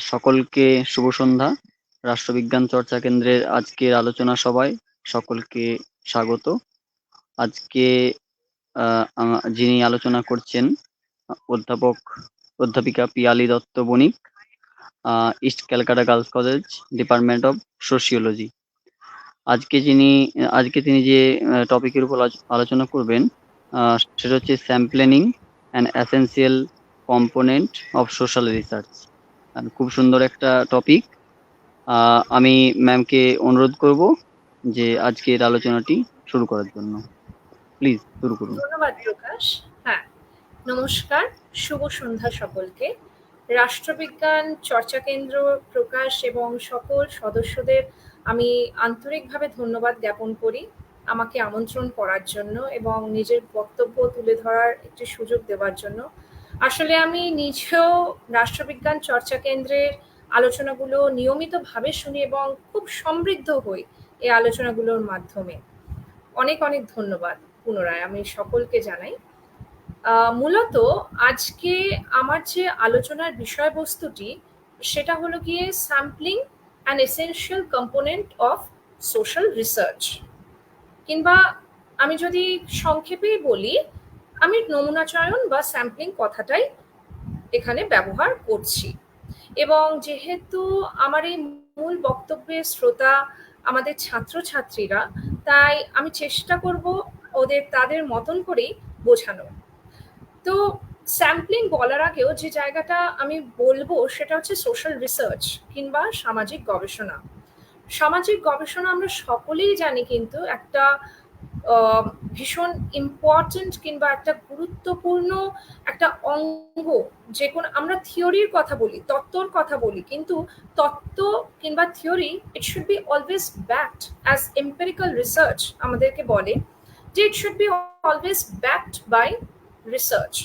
সকলকে শুভ সন্ধ্যা। রাষ্ট্রবিজ্ঞান চর্চা কেন্দ্রের আজকের আলোচনা সভায় সকলকে স্বাগত। আজকে যিনি আলোচনা করছেন অধ্যাপিকা Piyali Dutta Banik, East Calcutta girls college, department of sociology. আজকে তিনি যে টপিকের উপর আলোচনা করবেন সেটা হচ্ছে sampling and essential component of social research. খুব সুন্দর একটা টপিক। আমি ম্যামকে অনুরোধ করব যে আজকের আলোচনাটি শুরু করার জন্য। প্লিজ শুরু করুন। ধন্যবাদ প্রকাশ। হ্যাঁ, নমস্কার, শুভ সন্ধ্যা সকলকে। রাষ্ট্রবিজ্ঞান চর্চা কেন্দ্র প্রকাশ এবং সকল সদস্যদের আমি আন্তরিকভাবে ধন্যবাদ জ্ঞাপন করি আমাকে আমন্ত্রণ করার জন্য এবং নিজের বক্তব্য তুলে ধরার একটি সুযোগ দেওয়ার জন্য। আসলে আমি নিজেও রাষ্ট্রবিজ্ঞান চর্চা কেন্দ্রের আলোচনাগুলো নিয়মিতভাবে শুনি এবং খুব সমৃদ্ধ হই এই আলোচনাগুলোর মাধ্যমে। অনেক অনেক ধন্যবাদ পুনরায় আমি সকলকে জানাই। মূলত আজকে আমার যে আলোচনার বিষয়বস্তুটি সেটা হলো গিয়ে sampling and essential component of social research, কিংবা আমি যদি সংক্ষেপে বলি, আমি নমুনা চয়ন বা স্যাম্পলিং কথাটাই এখানে ব্যবহার করছি। এবং যেহেতু আমার এই মূল বক্তব্যের শ্রোতা আমাদের ছাত্রছাত্রীরা, তাই আমি চেষ্টা করব তাদের মতন করেই বোঝানো। তো স্যাম্পলিং বলার আগেও যে জায়গাটা আমি বলবো সেটা হচ্ছে সোশ্যাল রিসার্চ কিংবা সামাজিক গবেষণা। সামাজিক গবেষণা আমরা সকলেই জানি কিন্তু একটা ভীষণ ইম্পর্টেন্ট কিংবা একটা গুরুত্বপূর্ণ একটা অঙ্গ। যে কোনো আমরা থিওরির কথা বলি, তত্ত্বর কথা বলি, কিন্তু তত্ত্ব কিংবা theory it should be always backed as empirical research. আমাদেরকে বলে যে it should be always backed by research.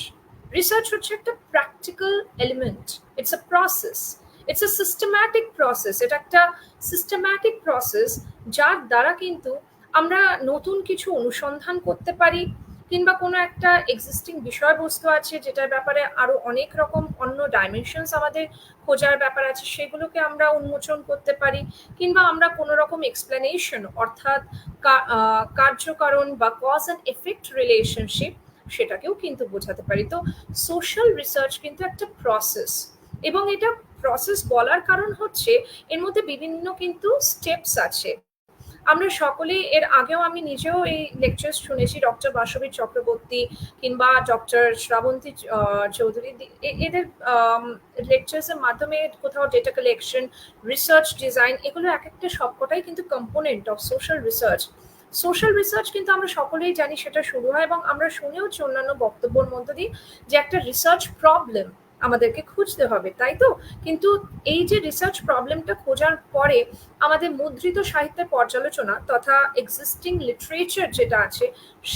Research হচ্ছে একটা practical element, it's a process, it's a systematic process. এটা একটা সিস্টেম্যাটিক প্রসেস যার দ্বারা কিন্তু আমরা নতুন কিছু অনুসন্ধান করতে পারি, কিংবা কোনো একটা এক্সিস্টিং বিষয়বস্তু আছে যেটার ব্যাপারে আরো অনেক রকম অন্য ডাইমেনশনস আমাদের খোঁজার ব্যাপার আছে, সেগুলোকে আমরা উন্মোচন করতে পারি, কিংবা আমরা কোনো রকম এক্সপ্লেনেশন অর্থাৎ কার্যকারণ বা কজ অ্যান্ড এফেক্ট রিলেশনশিপ সেটাকেও কিন্তু বোঝাতে পারি। তো সোশ্যাল রিসার্চ কিন্তু একটা প্রসেস, এবং এটা প্রসেস বলার কারণ হচ্ছে এর মধ্যে বিভিন্ন কিন্তু স্টেপস আছে। আমরা সকলেই এর আগেও আমি নিজেও এই লেকচার শুনেছি, ডক্টর বাসবীর চক্রবর্তী কিংবা ডক্টর শ্রাবন্তী চৌধুরী, এদের লেকচার্সের মাধ্যমে কোথাও ডেটা কালেকশন, রিসার্চ ডিজাইন, এগুলো এক একটা সবকটাই কিন্তু component of social research. Social research কিন্তু আমরা সকলেই জানি সেটা শুরু হয়, এবং আমরা শুনেওছি অন্যান্য বক্তব্যের মধ্য দিয়ে যে একটা রিসার্চ প্রবলেম আমাদেরকে খুঁজতে হবে, তাই তো? কিন্তু এই যে রিসার্চ প্রবলেমটা খোঁজার পরে আমাদের মুদ্রিত সাহিত্যের পর্যালোচনা তথা এক্সিস্টিং লিটারেচার যেটা আছে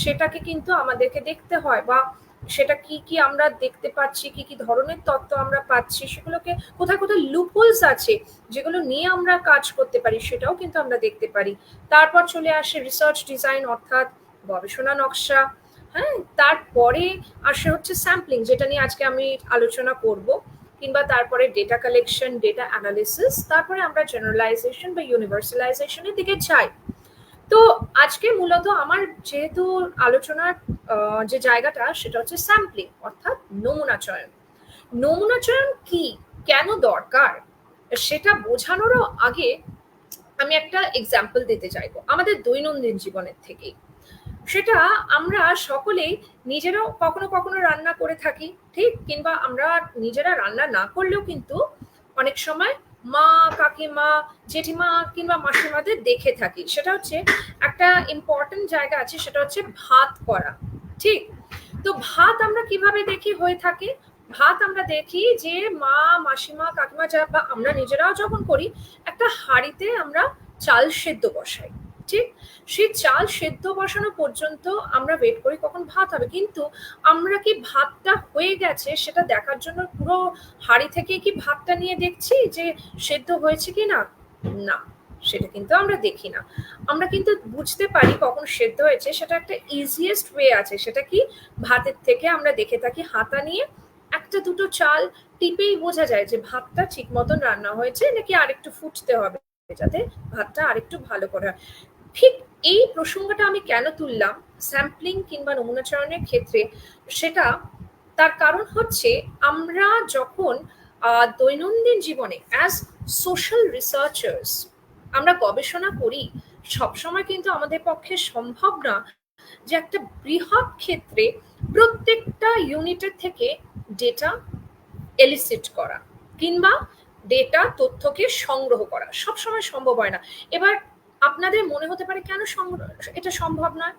সেটাকে কিন্তু আমাদেরকে দেখতে হয়, বা সেটা কি কি আমরা দেখতে পাচ্ছি, কি কি ধরনের তত্ত্ব আমরা পাচ্ছি, সেগুলোকে কোথায় কোথায় লুপহোলস আছে যেগুলো নিয়ে আমরা কাজ করতে পারি সেটাও কিন্তু আমরা দেখতে পারি। তারপর চলে আসে রিসার্চ ডিজাইন অর্থাৎ গবেষণা নকশা। হ্যাঁ, তারপরে আসে হচ্ছে স্যাম্পলিং, যেটা নিয়ে আজকে আমি আলোচনা করব, কিংবা তারপরে ডেটা কালেকশন, ডেটা অ্যানালিসিস, তারপরে আমরা জেনারেলাইজেশন বা ইউনিভার্সালাইজেশনের দিকে যাই। তো আজকে মূলত আমার যেহেতু আলোচনার যে জায়গাটা সেটা হচ্ছে স্যাম্পলিং অর্থাৎ নমুনা চয়ন। নমুনা চয়ন কি, কেন দরকার, সেটা বোঝানোরও আগে আমি একটা এক্সাম্পল দিতে চাইবো আমাদের দৈনন্দিন জীবনের থেকেই। সেটা আমরা সকলেই নিজেরাও কখনো কখনো রান্না করে থাকি, ঠিক, কিংবা আমরা নিজেরা রান্না না করলেও কিন্তু অনেক সময় মা, কাকিমা, জেঠিমা কিংবা মাসিমাদের দেখে থাকি। সেটা হচ্ছে একটা ইম্পর্টেন্ট জায়গা আছে, সেটা হচ্ছে ভাত করা, ঠিক? তো ভাত আমরা কিভাবে দেখি হয়ে থাকে? ভাত আমরা দেখি যে মা, মাসিমা, কাকিমা বা আমরা নিজেরাও যখন করি, একটা হাঁড়িতে আমরা চাল সেদ্ধ বসাই, ঠিক? সেই চাল সেদ্ধ বসানো পর্যন্ত আমরা ওয়েট করি কখন ভাত হবে, কিন্তু আমরা কি ভাতটা হয়ে গেছে সেটা দেখার জন্য পুরো হাঁড়ি থেকে কি ভাতটা নিয়ে দেখছি যে সেদ্ধ হয়েছে কি না? না, সেটা কিন্তু আমরা দেখি না। আমরা কিন্তু বুঝতে পারি কখন সেদ্ধ হয়েছে, সেটা একটা ইজিয়েস্ট ওয়ে আছে, সেটা কি ভাতের থেকে আমরা দেখে থাকি হাতা নিয়ে একটা দুটো চাল টিপেই বোঝা যায় যে ভাতটা ঠিক মতন রান্না হয়েছে নাকি আরেকটু ফুটতে হবে, যাতে ভাতটা আরেকটু ভালো করে হয়। ঠিক এই প্রসঙ্গটা আমি কেন তুললাম স্যাম্পলিং কিংবা নমুনাচরণের ক্ষেত্রে, সেটা তার কারণ হচ্ছে আমরা যখন দৈনন্দিন জীবনে অ্যাজ সোশ্যাল রিসার্চার্স আমরা গবেষণা করি, সবসময় কিন্তু আমাদের পক্ষে সম্ভব না যে একটা বৃহৎ ক্ষেত্রে প্রত্যেকটা ইউনিটের থেকে ডেটা এলিসিট করা কিংবা ডেটা তথ্যকে সংগ্রহ করা সবসময় সম্ভব হয় না। এবার আপনাদের মনে হতে পারে কেন এটা সম্ভব নয়।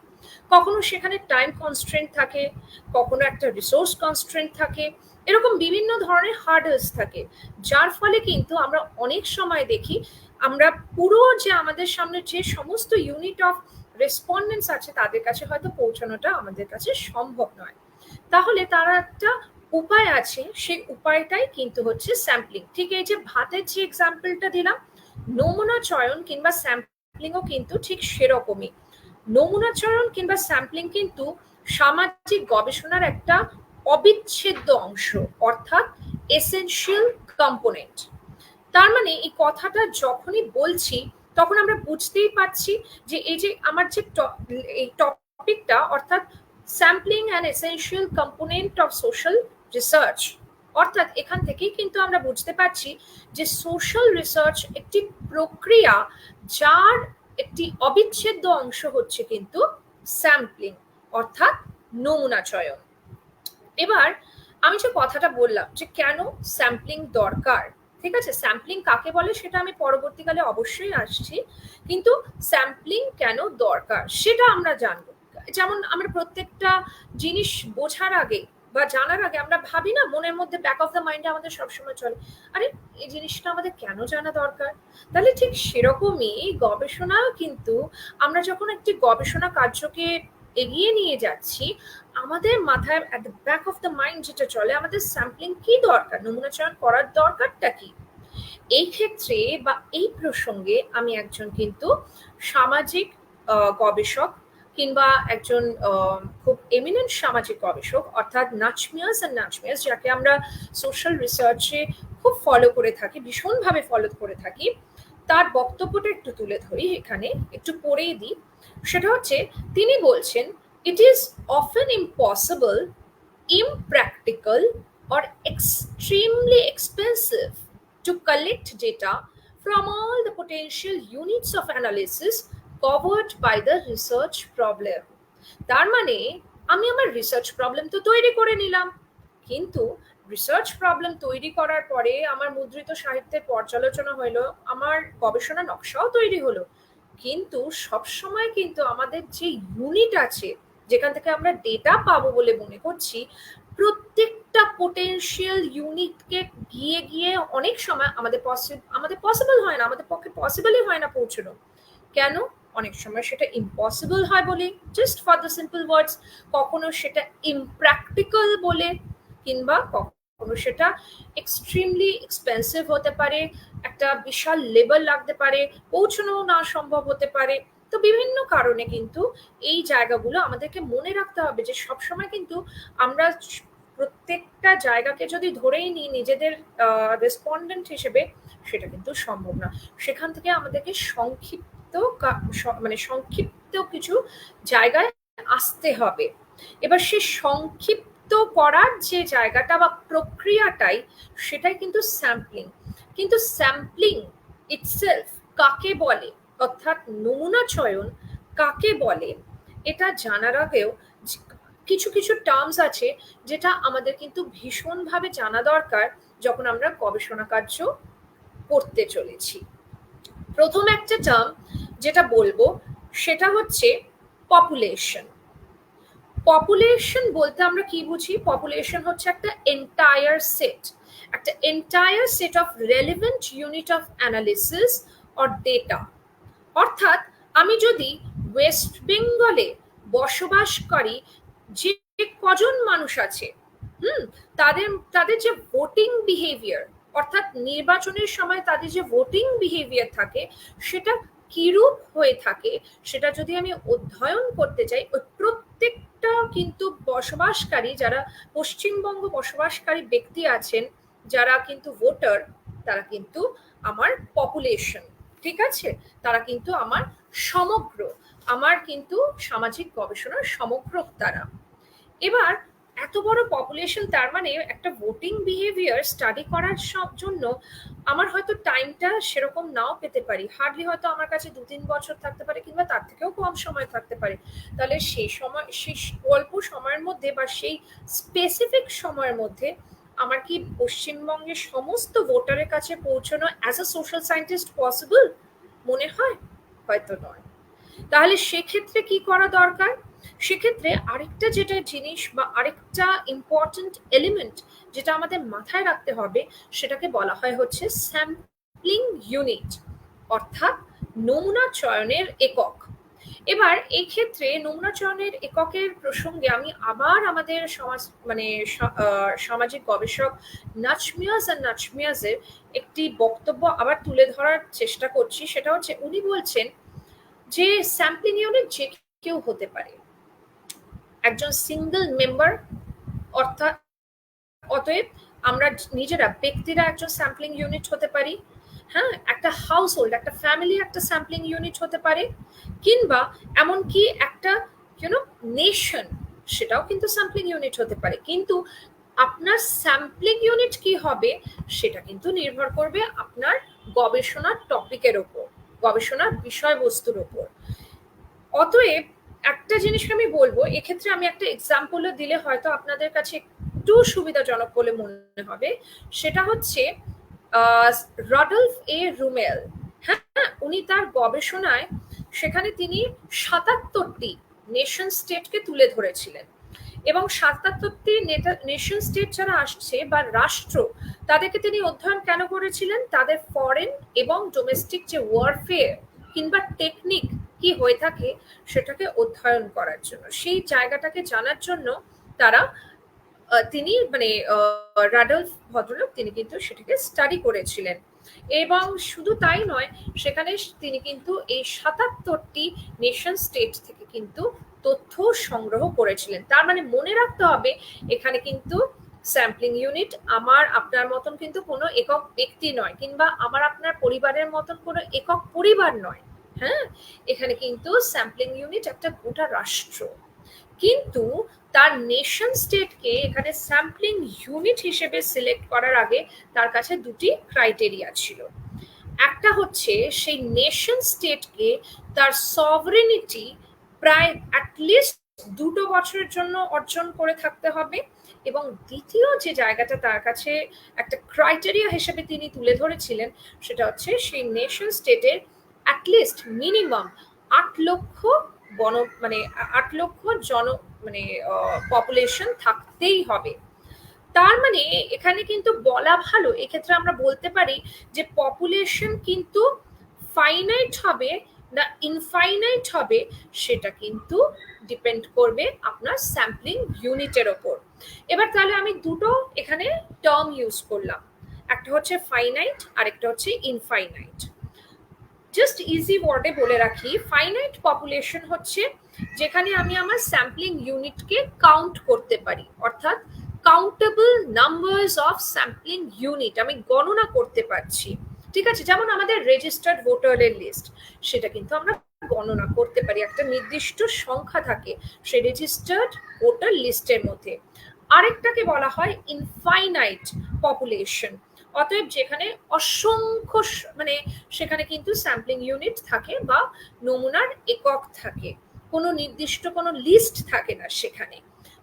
কখনো সেখানে টাইম কনস্ট্রেন্ট থাকে, কখনো একটা রিসোর্স কনস্ট্রেন্ট থাকে, এরকম বিভিন্ন ধরনের হার্ডলস থাকে, যার ফলে কিন্তু আমরা অনেক সময় দেখি আমরা পুরো যে আমাদের সামনে যে সমস্ত ইউনিট অফ রেসপন্ডেন্টস আছে তাদের কাছে হয়তো পৌঁছানোটা আমাদের কাছে সম্ভব নয়। তাহলে তারা একটা উপায় আছে, সেই উপায়টাই কিন্তু হচ্ছে স্যাম্পলিং। ঠিক এই যে ভাতের যে এক্সাম্পলটা দিলাম, নমুনা চয়ন কিংবা স্যাম্পলিংও কিন্তু ঠিক সেরকমই। নমুনা চয়ন কিংবা স্যাম্পলিং কিন্তু সামাজিক গবেষণার একটা অবিচ্ছেদ্য অংশ, অর্থাৎ এসেনশিয়াল কম্পোনেন্ট। তার মানে এই কথাটা যখনই বলছি তখন আমরা বুঝতেই পারছি যে এই যে আমার যে এই টপিকটা, অর্থাৎ sampling and essential component of social research, অর্থাৎ এখান থেকেই কিন্তু আমরা বুঝতে পারছি যে সোশ্যাল রিসার্চ একটি প্রক্রিয়া যার একটি অবিচ্ছেদ্য অংশ হচ্ছে কিন্তু স্যাম্পলিং, অর্থাৎ নমুনা চয়ন। এবার আমি যে কথাটা বললাম যে কেন স্যাম্পলিং দরকার, ঠিক আছে, স্যাম্পলিং কাকে বলে সেটা আমি পরবর্তীকালে অবশ্যই আসছি, কিন্তু স্যাম্পলিং কেন দরকার সেটা আমরা জানবো। যেমন আমরা প্রত্যেকটা জিনিস বোঝার আগে বা জানার আগে আমরা ভাবি না, মনের মধ্যে ব্যাক অফ দ্য মাইন্ডে আমাদের সবসময় চলে, আরে এই জিনিসটা আমাদের কেন জানা দরকার। তাহলে ঠিক সেরকমই গবেষণা কিন্তু, আমরা যখন একটি গবেষণা কার্যকে এগিয়ে নিয়ে যাচ্ছি, আমাদের মাথায় at the back of the mind যেটা চলে, আমাদের স্যাম্পলিং কি দরকার, নমুনা চয়ন করার দরকারটা কি। এই ক্ষেত্রে বা এই প্রসঙ্গে আমি একজন কিন্তু সামাজিক গবেষক কিংবা একজন খুব এমিনেন্ট সামাজিক গবেষক, অর্থাৎ নাচমিয়াস অ্যান্ড নাচমিয়াস, যাকে আমরা সোশ্যাল রিসার্চে খুব ফলো করে থাকি, ভীষণভাবে ফলো করে থাকি, তার বক্তব্যটা একটু তুলে ধরি এখানে, একটু পড়েই দিই। সেটা হচ্ছে তিনি বলছেন, it is often impossible, impractical, or extremely expensive to collect data from all the potential units of analysis covered by the research problem. তার মানে আমি আমার রিসার্চ প্রবলেম তো তৈরি করে নিলাম, কিন্তু রিসার্চ প্রবলেম তৈরি করার পরে আমার মুদ্রিত সাহিত্যের পর্যালোচনা হলো, আমার গবেষণা নকশাও তৈরি হলো, কিন্তু সবসময় কিন্তু আমাদের যে ইউনিট আছে যেখান থেকে আমরা ডেটা পাবো বলে মনে করছি, প্রত্যেকটা পোটেনশিয়াল ইউনিটকে গিয়ে গিয়ে অনেক সময় আমাদের পসিবল হয় না, আমাদের পক্ষে পসিবলই হয় না পৌঁছানো। কেন? অনেক সময় সেটা ইম্পসিবল হয় বলে, জাস্ট ফর দ্য সিম্পল ওয়ার্ডস, কখনো সেটা ইমপ্র্যাকটিক্যাল বলে, কিংবা কখনো সেটা এক্সট্রিমলি এক্সপেন্সিভ হতে পারে, একটা বিশাল লেভেল লাগতে পারে, পৌঁছানো না সম্ভব হতে পারে। তো বিভিন্ন কারণে কিন্তু এই জায়গাগুলো আমাদেরকে মনে রাখতে হবে যে সবসময় কিন্তু আমরা প্রত্যেকটা জায়গাকে যদি ধরেই নিই নিজেদের রেসপন্ডেন্ট হিসেবে, সেটা কিন্তু সম্ভব না। সেখান থেকে আমাদেরকে সংক্ষিপ্ত কিছু জায়গায় আসতে হবে। এবার সে সংক্ষিপ্ত করার যে জায়গাটা বা প্রক্রিয়াটাই, সেটাই কিন্তু স্যাম্পলিং। কিন্তু স্যাম্পলিং ইটসেলফ কাকে বলে, অর্থাৎ নমুনা চয়ন কাকে বলে, এটা জানার আগেও কিছু কিছু টার্মস আছে যেটা আমাদের কিন্তু ভীষণভাবে জানা দরকার যখন আমরা গবেষণা কার্য করতে চলেছি। প্রথম একটা টার্ম যেটা বলবো সেটা হচ্ছে পপুলেশন। পপুলেশন বলতে আমরা কি বুঝি? পপুলেশন হচ্ছে একটা entire set of relevant unit of analysis or data. অর্থাৎ আমি যদি ওয়েস্ট বেঙ্গলে বসবাসকারী যে কজন মানুষ আছে, তাদের যে ভোটিং বিহেভিয়ার, অর্থাৎ নির্বাচনের সময় তাদের যে ভোটিং বিহেভিয়ার থাকে, সেটা কিরূপ হয়ে থাকে, সেটা যদি আমি অধ্যয়ন করতে চাই, ওই প্রত্যেকটা কিন্তু বসবাসকারী, যারা পশ্চিমবঙ্গ বসবাসকারী ব্যক্তি আছেন, যারা কিন্তু ভোটার, তারা কিন্তু আমার পপুলেশন, ঠিক আছে, তারা কিন্তু আমার সমগ্র, আমার কিন্তু সামাজিক গবেষণার সমগ্র তারা। এবার এত বড় পপুলেশন, তার মানে একটা ভোটিং বিহেভিয়ার স্টাডি করার জন্য আমার হয়তো টাইমটা সেরকম নাও পেতে পারি, হার্ডলি হয়তো আমার কাছে 2-3 বছর থাকতে পারে কিংবা তার থেকেও কম সময় থাকতে পারে। তাহলে সেই সময়, সেই অল্প সময়ের মধ্যে বা সেই স্পেসিফিক সময়ের মধ্যে আমার কি পশ্চিমবঙ্গের সমস্ত ভোটারের কাছে পৌঁছানো as a social scientist possible? মনে হয় হয়তো নয়। তাহলে সেক্ষেত্রে কি করা দরকার? সেক্ষেত্রে আরেকটা যেটা জিনিস বা আরেকটা ইম্পর্টেন্ট এলিমেন্ট যেটা আমাদের মাথায় রাখতে হবে, সেটাকে বলা হয় হচ্ছে স্যাম্পলিং ইউনিট, অর্থাৎ নমুনা চয়নের একক। এবার এই ক্ষেত্রে নমুনা চয়নের এককের প্রসঙ্গে আমি আবার আমাদের সমাজ মানে সামাজিক গবেষক নাচমিয়াজের একটি বক্তব্য আবার তুলে ধরার চেষ্টা করছি। সেটা হচ্ছে, উনি বলছেন যে স্যাম্পলিং ইউনিট যে কেউ হতে পারে, একজন সিঙ্গেল মেম্বার, অর্থাৎ অতএব আমরা নিজেরা ব্যক্তিরা একজন স্যাম্পলিং ইউনিট হতে পারি, হ্যাঁ, একটা হাউস হোল্ড, একটা ফ্যামিলি একটা স্যাম্পলিং ইউনিট হতে পারে, কিংবা এমনকি একটা নেশন, সেটাও কিন্তু স্যাম্পলিং ইউনিট হতে পারে। কিন্তু আপনার স্যাম্পলিং ইউনিট কি হবে সেটা কিন্তু নির্ভর করবে আপনার গবেষণার টপিকের ওপর, গবেষণার বিষয়বস্তুর ওপর। অতএব একটা জিনিস আমি বলবো, এক্ষেত্রে আমি একটা এক্সাম্পলও দিলে হয়তো আপনাদের কাছে একটু সুবিধাজনক বলে মনে হবে। সেটা হচ্ছে রডলফ এ রুমেল। হ্যাঁ, উনি তার গবেষণায় সেখানে তিনি ৭৭টি নেশন স্টেটকে তুলে ধরেছিলেন, এবং ৭৭টি নেশন স্টেট যারা আসছে বা রাষ্ট্র, তাদেরকে তিনি অধ্যয়ন কেন করেছিলেন? তাদের ফরেন এবং ডোমেস্টিক যে ওয়ারফেয়ার কিংবা টেকনিক কি হয়ে থাকে সেটাকে অধ্যয়ন করার জন্য, সেই জায়গাটাকে জানার জন্য তারা তিনি রাডলফ ভদ্রলোক তিনি কিন্তু সেটাকে স্টাডি করেছিলেন। এবং শুধু তাই নয়, সেখানে তিনি কিন্তু এই ৭৭টি নেশন স্টেট থেকে কিন্তু তথ্য সংগ্রহ করেছিলেন। তার মানে মনে রাখতে হবে, এখানে কিন্তু স্যাম্পলিং ইউনিট আমার আপনার মতন কিন্তু কোনো একক ব্যক্তি নয়, কিংবা আমার আপনার পরিবারের মতন কোনো একক পরিবার নয়। হ্যাঁ, এখানে কিন্তু স্যাম্পলিং ইউনিট একটা গোটা রাষ্ট্র। কিন্তু তার নেশন স্টেটকে এখানে স্যাম্পলিং ইউনিট হিসেবে সিলেক্ট করার আগে তার কাছে দুটি ক্রাইটেরিয়া ছিল। একটা হচ্ছে সেই নেশন স্টেটকে তার সভরেনিটি প্রায় অ্যাটলিস্ট 2 বছরের জন্য অর্জন করে থাকতে হবে, এবং দ্বিতীয় যে জায়গাটা তার কাছে একটা ক্রাইটেরিয়া হিসেবে তিনি তুলে ধরেছিলেন, সেটা হচ্ছে সেই নেশন স্টেটের অ্যাটলিস্ট মিনিমাম ৮ লক্ষ ৮ লক্ষ পপুলেশন থাকতেই হবে। তার মানে এখানে কিন্তু বলা ভালো, এক্ষেত্রে আমরা বলতে পারি যে পপুলেশন কিন্তু ফাইনাইট হবে না ইনফাইনাইট হবে, সেটা কিন্তু ডিপেন্ড করবে আপনার স্যাম্পলিং ইউনিটের ওপর। এবার তাহলে আমি দুটো এখানে টার্ম ইউজ করলাম, একটা হচ্ছে ফাইনাইট আর একটা হচ্ছে ইনফাইনাইট। জাস্ট ইজি ওয়ার্ডে বলে রাখি, ফাইনাইট পপুলেশন হচ্ছে যেখানে আমি আমার স্যাম্পলিং ইউনিটকে কাউন্ট করতে পারি, অর্থাৎ countable numbers of sampling unit আমি গণনা করতে পারছি। ঠিক আছে, যেমন আমাদের রেজিস্টার্ড ভোটারের লিস্ট, সেটা কিন্তু আমরা গণনা করতে পারি, একটা নির্দিষ্ট সংখ্যা থাকে সেই রেজিস্টার্ড ভোটার লিস্টের মধ্যে। আরেকটাকে বলা হয় ইনফাইনাইট পপুলেশন, অতএব যেখানে অসংখ্য সেখানে কিন্তু স্যাম্পলিং ইউনিট থাকে বা নমুনার একক থাকে, কোনো নির্দিষ্ট কোনো লিস্ট থাকে না সেখানে।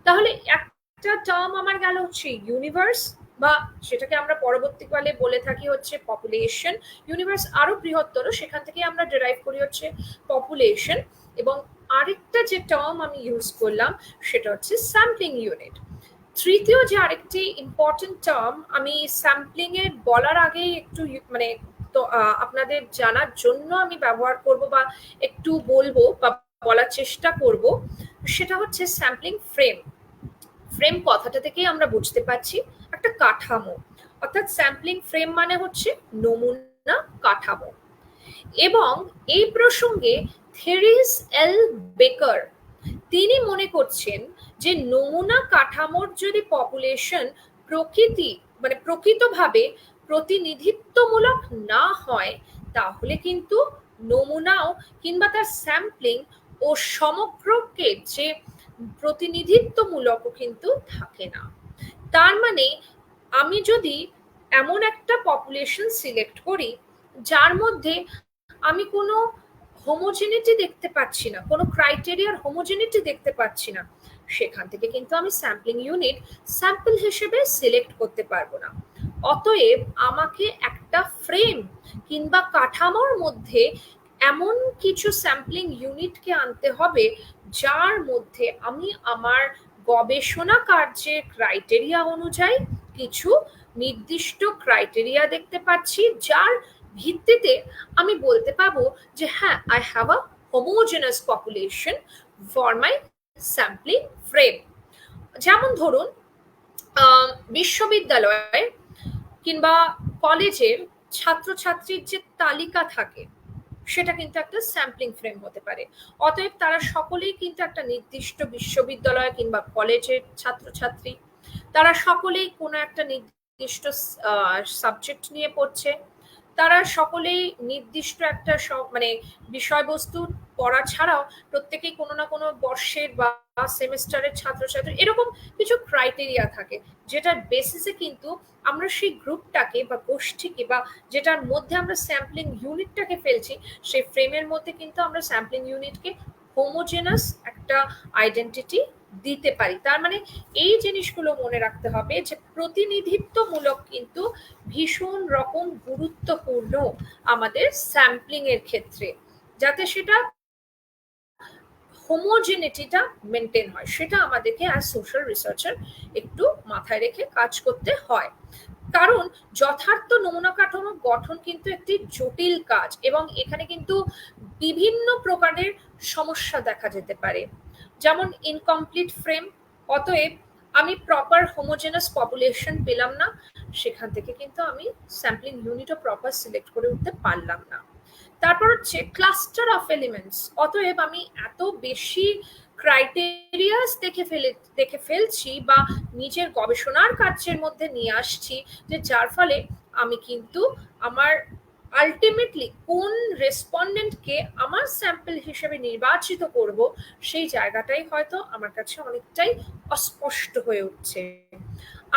তাহলে একটা টার্ম আমার গেল হচ্ছে ইউনিভার্স, বা সেটাকে আমরা পরবর্তীকালে বলে থাকি হচ্ছে পপুলেশন। ইউনিভার্স আরো বৃহত্তর, সেখান থেকে আমরা ডেরাইভ করি হচ্ছে পপুলেশন। এবং আরেকটা যে টার্ম আমি ইউজ করলাম সেটা হচ্ছে স্যাম্পলিং ইউনিট। তৃতীয় যে আরেকটি ইম্পর্টেন্ট টার্ম আমি স্যাম্পলিং এর বলার আগে একটু তো আপনাদের জানার জন্য আমি ব্যবহার করব বা একটু বলবো বা বলার চেষ্টা করব, সেটা হচ্ছে স্যাম্পলিং ফ্রেম। ফ্রেম কথাটা থেকেই আমরা বুঝতে পারছি একটা কাঠামো, অর্থাৎ স্যাম্পলিং ফ্রেম মানে হচ্ছে নমুনা কাঠামো। এবং এই প্রসঙ্গে থেরিস এল বেকার তিনি মনে করছেন যে নমুনা কাঠামোর যদি পপুলেশন প্রকৃতি মানে প্রকৃতভাবে প্রতিনিধিত্বমূলক না হয়, তাহলে কিন্তু নমুনাও কিংবা তার স্যাম্পলিং ও সমগ্রকে যে প্রতিনিধিত্বমূলকও কিন্তু থাকে না। তার মানে আমি যদি এমন একটা পপুলেশন সিলেক্ট করি যার মধ্যে আমি কোনো হোমোজেনিটি দেখতে পাচ্ছি না, কোনো ক্রাইটেরিয়ার হোমোজেনিটি দেখতে পাচ্ছি না, সেখান থেকে কিন্তু আমি স্যাম্পলিং ইউনিট স্যাম্পল হিসেবে সিলেক্ট করতে পারবো না। অতএব আমাকে একটা ফ্রেম কিংবা কাঠামোর মধ্যে এমন কিছু স্যাম্পলিং ইউনিটকে আনতে হবে যার মধ্যে আমি আমার গবেষণা কার্যের ক্রাইটেরিয়া অনুযায়ী কিছু নির্দিষ্ট ক্রাইটেরিয়া দেখতে পাচ্ছি, যার ভিত্তিতে আমি বলতে পারবো যে হ্যাঁ, I have a homogeneous population for my sampling frame. যেমন ধরুন বিশ্ববিদ্যালয়ে কিংবা কলেজের ছাত্রছাত্রীর যে তালিকা থাকে, সেটা কিন্তু একটা স্যাম্পলিং ফ্রেম হতে পারে। অতএব তারা সকলেই কিন্তু একটা নির্দিষ্ট বিশ্ববিদ্যালয় কিংবা কলেজের ছাত্রছাত্রী, তারা সকলেই কোনো একটা নির্দিষ্ট সাবজেক্ট নিয়ে পড়ছে, তারা সকলেই নির্দিষ্ট একটা মানে বিষয়বস্তু পড়া ছাড়াও প্রত্যেকেই কোনো না কোনো বর্ষের বা সেমিস্টারের ছাত্রছাত্রী, এরকম কিছু ক্রাইটেরিয়া থাকে যেটার বেসিসে কিন্তু আমরা সেই গ্রুপটাকে বা গোষ্ঠীকে বা যেটার মধ্যে আমরা স্যাম্পলিং ইউনিটটাকে ফেলছি, সেই ফ্রেমের মধ্যে কিন্তু আমরা স্যাম্পলিং ইউনিটকে হোমোজেনাস একটা আইডেন্টিটি দিতে পারি। তার মানে এই জিনিসগুলো মনে রাখতে হবে যে প্রতিনিধিত্বমূলক কিন্তু ভীষণ রকম গুরুত্বপূর্ণ আমাদের স্যাম্পলিং এর ক্ষেত্রে, যাতে সেটা হোমোজেনিটিটা মেনটেন হয়, সেটা আমাদেরকে অ্যাজ সোশ্যাল রিসার্চার একটু মাথায় রেখে কাজ করতে হয়। কারণ যথার্থ নমুনা কাঠামো গঠন কিন্তু একটি জটিল কাজ এবং এখানে কিন্তু বিভিন্ন প্রকারের সমস্যা দেখা যেতে পারে, যেমন ইনকমপ্লিট ফ্রেম। অতএব আমি প্রপার হোমোজেনাস পপুলেশন পেলাম না, সেখান থেকে কিন্তু আমি স্যাম্পলিং ইউনিটও প্রপার সিলেক্ট করে উঠতে পারলাম না। তারপর হচ্ছে ক্লাস্টার অফ এলিমেন্টস। অতএব আমি এত বেশি ক্রাইটেরিয়াস দেখে ফেলছি বা নিজের গবেষণার কার্যের মধ্যে নিয়ে আসছি, যে যার ফলে আমি কিন্তু আমার আলটিমেটলি কোন রেসপন্ডেন্টকে আমার স্যাম্পল হিসেবে নির্বাচিত করব, সেই জায়গাটাই হয়তো আমার কাছে অনেকটাই অস্পষ্ট হয়ে উঠছে।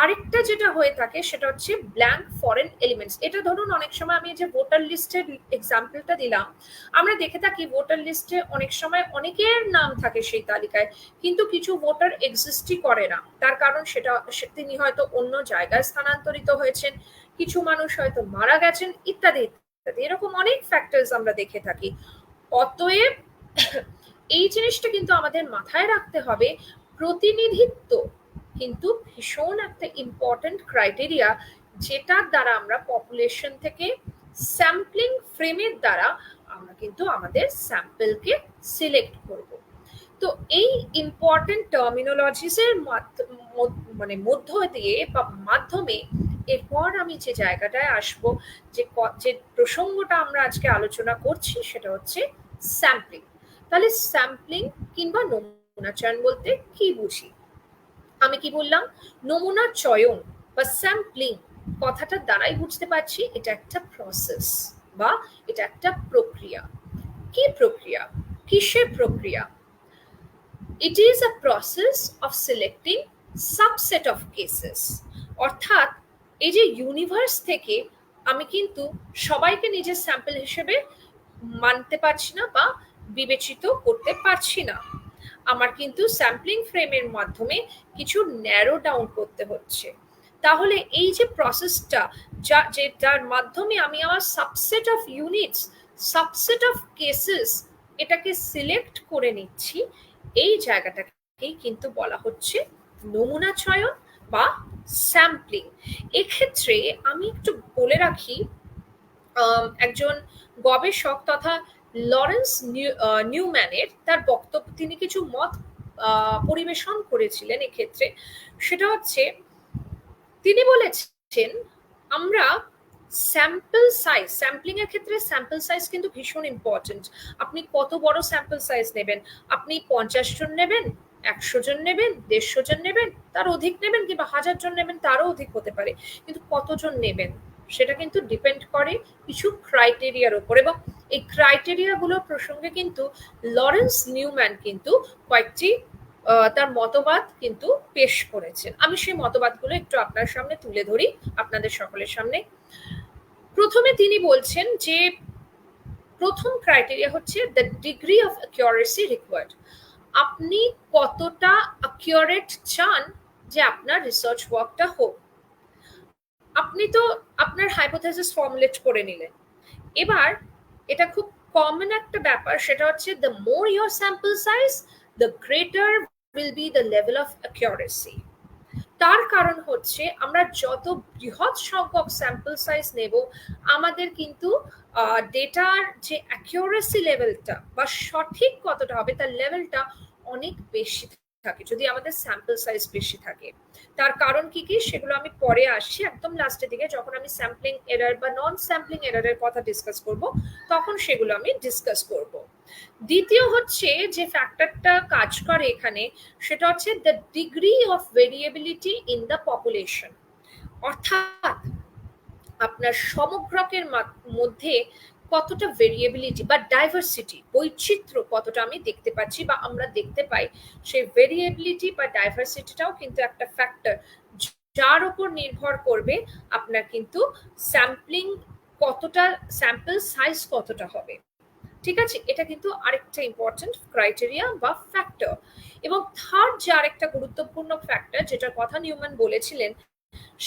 আরেকটা যেটা হয়ে থাকে সেটা হচ্ছে ব্ল্যাঙ্ক ফরেন এলিমেন্টস। এটা ধরুন অনেক সময় আমি যে ভোটার লিস্টের এক্সাম্পলটা দিলাম, আমরা দেখে থাকি ভোটার লিস্টে অনেক সময় অনেকের নাম থাকে সেই তালিকায়, কিন্তু কিছু ভোটার এক্সিস্টই করে না। তার কারণ সেটা তিনি হয়তো অন্য জায়গায় স্থানান্তরিত হয়েছেন, কিছু মানুষ হয়তো মারা গেছেন, ইত্যাদি ইত্যাদি, এরকম অনেক ফ্যাক্টরস আমরা দেখে থাকি। অতএব এই জিনিসটা কিন্তু আমাদের মাথায় রাখতে হবে, প্রতিনিধিত্ব কিন্তু ভীষণ একটা ইম্পর্টেন্ট ক্রাইটেরিয়া, যেটার দ্বারা আমরা পপুলেশন থেকে স্যাম্পলিং ফ্রেমের দ্বারা আমরা কিন্তু আমাদের স্যাম্পলকে সিলেক্ট করব। তো এই ইম্পর্টেন্ট টার্মিনোলজিসের মানে মধ্য দিয়ে বা মাধ্যমে এরপর আমি যে জায়গাটায় আসব, যে প্রসঙ্গটা আমরা আজকে আলোচনা করছি, সেটা হচ্ছে স্যাম্পলিং। তাহলে স্যাম্পলিং কিংবা নমুনা চয়ন বলতে কি বুঝি? আমি কি বললাম? নমুনা চয়ন বা স্যাম্পলিং কথাটার দ্বারাই বুঝতে পারছি এটা একটা প্রসেস বা এটা একটা প্রক্রিয়া। কি প্রক্রিয়া? কিসের প্রক্রিয়া? It is a process of selecting subset of cases। অর্থাৎ এই যে ইউনিভার্স থেকে আমি কিন্তু সবাইকে নিজের স্যাম্পল হিসেবে মানতে পারছি না বা বিবেচিত করতে পারছি না, আমার কিন্তু স্যাম্পলিং ফ্রেমের মাধ্যমে কিছু ন্যারো ডাউন করতে হচ্ছে। তাহলে এই যে প্রসেসটা, যার মাধ্যমে আমি আমার subset of units, subset of cases এটাকে সিলেক্ট করে নিচ্ছি, এই জায়গাটাকেই কিন্তু বলা হচ্ছে নমুনা চয়ন বা স্যাম্পলিং। এক্ষেত্রে আমি একটু বলে রাখি, একজন গবেষক তথা লরেন্স নিউম্যানের তার বক্তব্য, তিনি কিছু মত পরিবেশন করেছিলেন এক্ষেত্রে। সেটা হচ্ছে, তিনি বলেছেন আমরা স্যাম্পল সাইজ, স্যাম্পলিং এর ক্ষেত্রে স্যাম্পল সাইজ কিন্তু ভীষণ ইম্পর্টেন্ট। আপনি কত বড় স্যাম্পল সাইজ নেবেন? আপনি 50 জন নেবেন, 100 জন নেবেন, 150 জন নেবেন, তার অধিক নেবেন, কিংবা 1000 জন নেবেন, তারও অধিক হতে পারে। কিন্তু কতজন নেবেন সেটা কিন্তু ডিপেন্ড করে কিছু ক্রাইটেরিয়ার উপর, এবং এই ক্রাইটেরিয়া গুলোর প্রসঙ্গে কিন্তু লরেন্স নিউম্যান কিন্তু কয়েকটি তার মতবাদ কিন্তু পেশ করেছেন। আমি সেই মতবাদগুলো একটু আপনার সামনে তুলে ধরি, আপনাদের সকলের সামনে। প্রথমে তিনি বলছেন যে প্রথম ক্রাইটেরিয়া হচ্ছে the degree of accuracy required. আপনি কতটা অ্যাকিউরেট চান যে আপনার রিসার্চ ওয়ার্কটা হোক। আপনি তো আপনার হাইপোথেসিস ফর্মুলেট করে নিলেন, এবার এটা খুব কমন একটা ব্যাপার, সেটা হচ্ছে the more your sample size, the greater will be the level of accuracy. তার কারণ হচ্ছে আমরা যত বৃহৎ সংখ্যক স্যাম্পল সাইজ নেব, আমাদের কিন্তু ডেটার যে অ্যাকিউরেসি লেভেলটা বা সঠিক কতটা হবে তার লেভেলটা অনেক বেশি থাকে যদি আমাদের স্যাম্পল সাইজ বেশি থাকে। তার কারণ কি কি সেগুলো আমি পরে আসছি, একদম লাস্টের দিকে যখন আমি স্যাম্পলিং এরর বা নন স্যাম্পলিং এররের কথা ডিসকাস করব, তখন সেগুলো আমি ডিসকাস করব। দ্বিতীয় হচ্ছে যে ফ্যাক্টরটা কাজ করে এখানে, সেটা হচ্ছে the degree of variability in the population. অর্থাৎ আপনার সমগ্রকের মধ্যে কতটা ভেরিয়েবিলিটি বা ডাইভার্সিটি, বৈচিত্র্য কতটা আমি দেখতে পাচ্ছি বা আমরা দেখতে পাই, সেই ভেরিয়েবিলিটি বা ডাইভার্সিটিটাও কিন্তু একটা ফ্যাক্টর, যার উপর নির্ভর করবে আপনার কিন্তু স্যাম্পলিং কতটা, স্যাম্পল সাইজ কতটা হবে। ঠিক আছে, এটা কিন্তু আরেকটা ইম্পর্টেন্ট ক্রাইটেরিয়া বা ফ্যাক্টর। এবং থার্ড যে আরেকটা গুরুত্বপূর্ণ ফ্যাক্টর যেটার কথা নিউম্যান বলেছিলেন,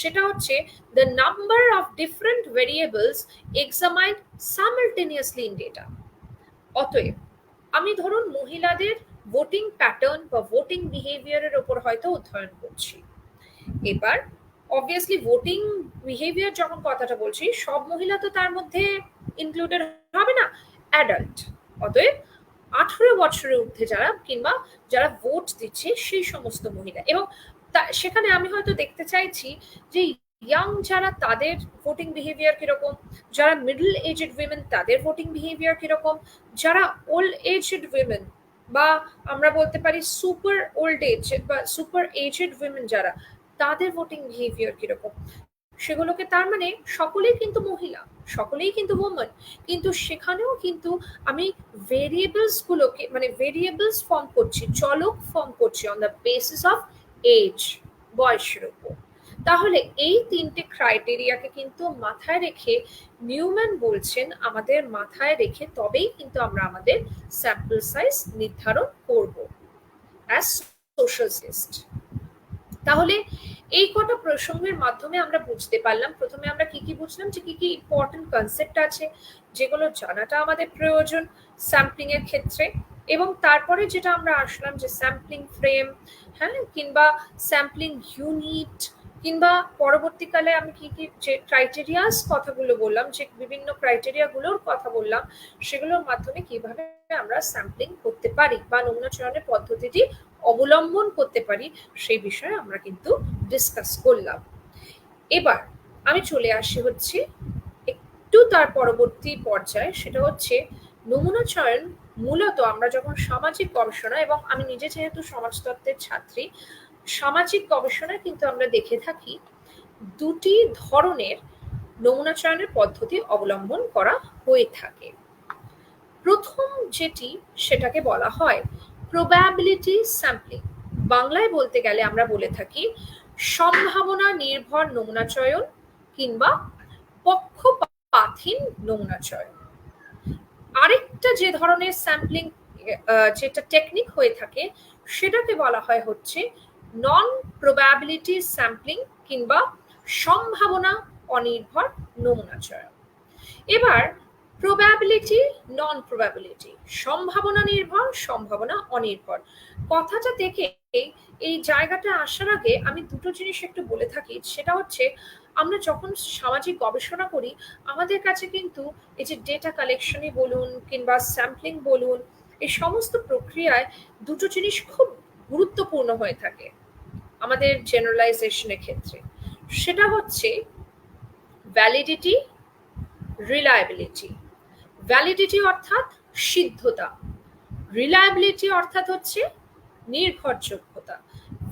সেটা হচ্ছে the number of different variables examined simultaneously in data। অতএব আমি ধরুন মহিলাদের ভোটিং প্যাটার্ন বা ভোটিং বিহেভিয়ারের উপর হয়তো অধ্যয়ন করছি। এবার অবভিয়াসলি ভোটিং বিহেভিয়ার যখন কথাটা বলছি, সব মহিলা তো তার মধ্যে ইনক্লুডেড হবে না, অ্যাডাল্ট। অতএব 18 বছরের ঊর্ধ্বে যারা কিংবা যারা ভোট দিচ্ছে সেই সমস্ত মহিলা, এবং সেখানে আমি হয়তো দেখতে চাইছি যে ইয়াং যারা তাদের ভোটিং বিহেভিয়ার কিরকম, যারা মিডল এজড উইমেন তাদের ভোটিং বিহেভিয়ার কিরকম, যারা ওল্ড এজড উইমেন বা আমরা বলতে পারি সুপার ওল্ড এজ বা সুপার এজড উইমেন যারা, তাদের ভোটিং বিহেভিয়ার কিরকম, সেগুলোকে, তার মানে সকলেই কিন্তু মহিলা, সকলেই কিন্তু ওম্যান, কিন্তু সেখানেও কিন্তু আমি ভেরিয়েবলস গুলোকে মানে ভেরিয়েবলস ফর্ম করছি, চলক ফর্ম করছি on the basis of age, বয়সের উপর। তাহলে এই তিনটে ক্রাইটেরিয়াকে কিন্তু মাথায় রেখে নিউম্যান বলছেন আমাদের মাথায় রেখে তবেই কিন্তু আমরা আমাদের স্যাম্পল সাইজ নির্ধারণ করব অ্যাজ সোশ্যালিস্ট। তাহলে এই কটা প্রসঙ্গের মাধ্যমে আমরা বুঝতে পারলাম, প্রথমে আমরা কি কি বুঝলাম যে কি কি ইম্পর্টেন্ট কনসেপ্ট আছে যেগুলো জানাটা আমাদের প্রয়োজন স্যাম্পলিং এর ক্ষেত্রে, এবং তারপরে যেটা আমরা আসলাম যে স্যাম্পলিং ফ্রেম, হ্যাঁ, কিংবা স্যাম্পলিং ইউনিট, কিংবা পরবর্তীকালে আমি কি কি যে ক্রাইটেরিয়াস কথাগুলো বললাম, যে বিভিন্ন ক্রাইটেরিয়াগুলোর কথা বললাম, সেগুলোর মাধ্যমে কিভাবে আমরা স্যাম্পলিং করতে পারি বা নমুনা চয়নের পদ্ধতিটি অবলম্বন করতে পারি সেই বিষয়ে আমরা কিন্তু ডিসকাস করলাম। এবার আমি চলে আসি হচ্ছে একটু তার পরবর্তী পর্যায়ে, সেটা হচ্ছে নমুনা চয়ন মূলত আমরা যখন সামাজিক গবেষণা, এবং আমি নিজে যেহেতু সমাজতত্ত্বের ছাত্রী, সামাজিক গবেষণায় কিন্তু আমরা দেখে থাকি দুটি ধরনের নমুনা চয়নের পদ্ধতি অবলম্বন করা হয়ে থাকে। প্রথম যেটি সেটাকে বলা হয় প্রবাবিলিটি স্যাম্পলিং, বাংলায় বলতে গেলে আমরা বলে থাকি সম্ভাবনা নির্ভর নমুনা চয়ন কিংবা পক্ষপাতহীন নমুনা চয়ন। আরেকটা যে ধরনের স্যাম্পলিং যেটা টেকনিক হয়ে থাকে সেটাকে বলা হয় হচ্ছে নন প্রবাবিলিটি স্যাম্পলিং কিংবা সম্ভাবনা অনির্ভর নমুনা চয়ন। এবার প্রবাবিলিটি, নন প্রবাবিলিটি, সম্ভাবনা নির্ভর, সম্ভাবনা অনির্ভর, কথাটা থেকে এই জায়গাটা আসার আগে আমি দুটো জিনিস একটু বলে থাকি। সেটা হচ্ছে আমরা যখন সামাজিক গবেষণা করি আমাদের কাছে কিন্তু এই যে ডেটা কালেকশনই বলুন কিংবা স্যাম্পলিং বলুন, এই সমস্ত প্রক্রিয়ায় দুটো জিনিস খুব গুরুত্বপূর্ণ হয়ে থাকে আমাদের জেনারেলাইজেশনের ক্ষেত্রে। সেটা হচ্ছে ভ্যালিডিটি, রিলায়েবিলিটি। ভ্যালিডিটি অর্থাৎ সিদ্ধতা, রিলায়েবিলিটি অর্থাৎ হচ্ছে নির্ভরযোগ্যতা।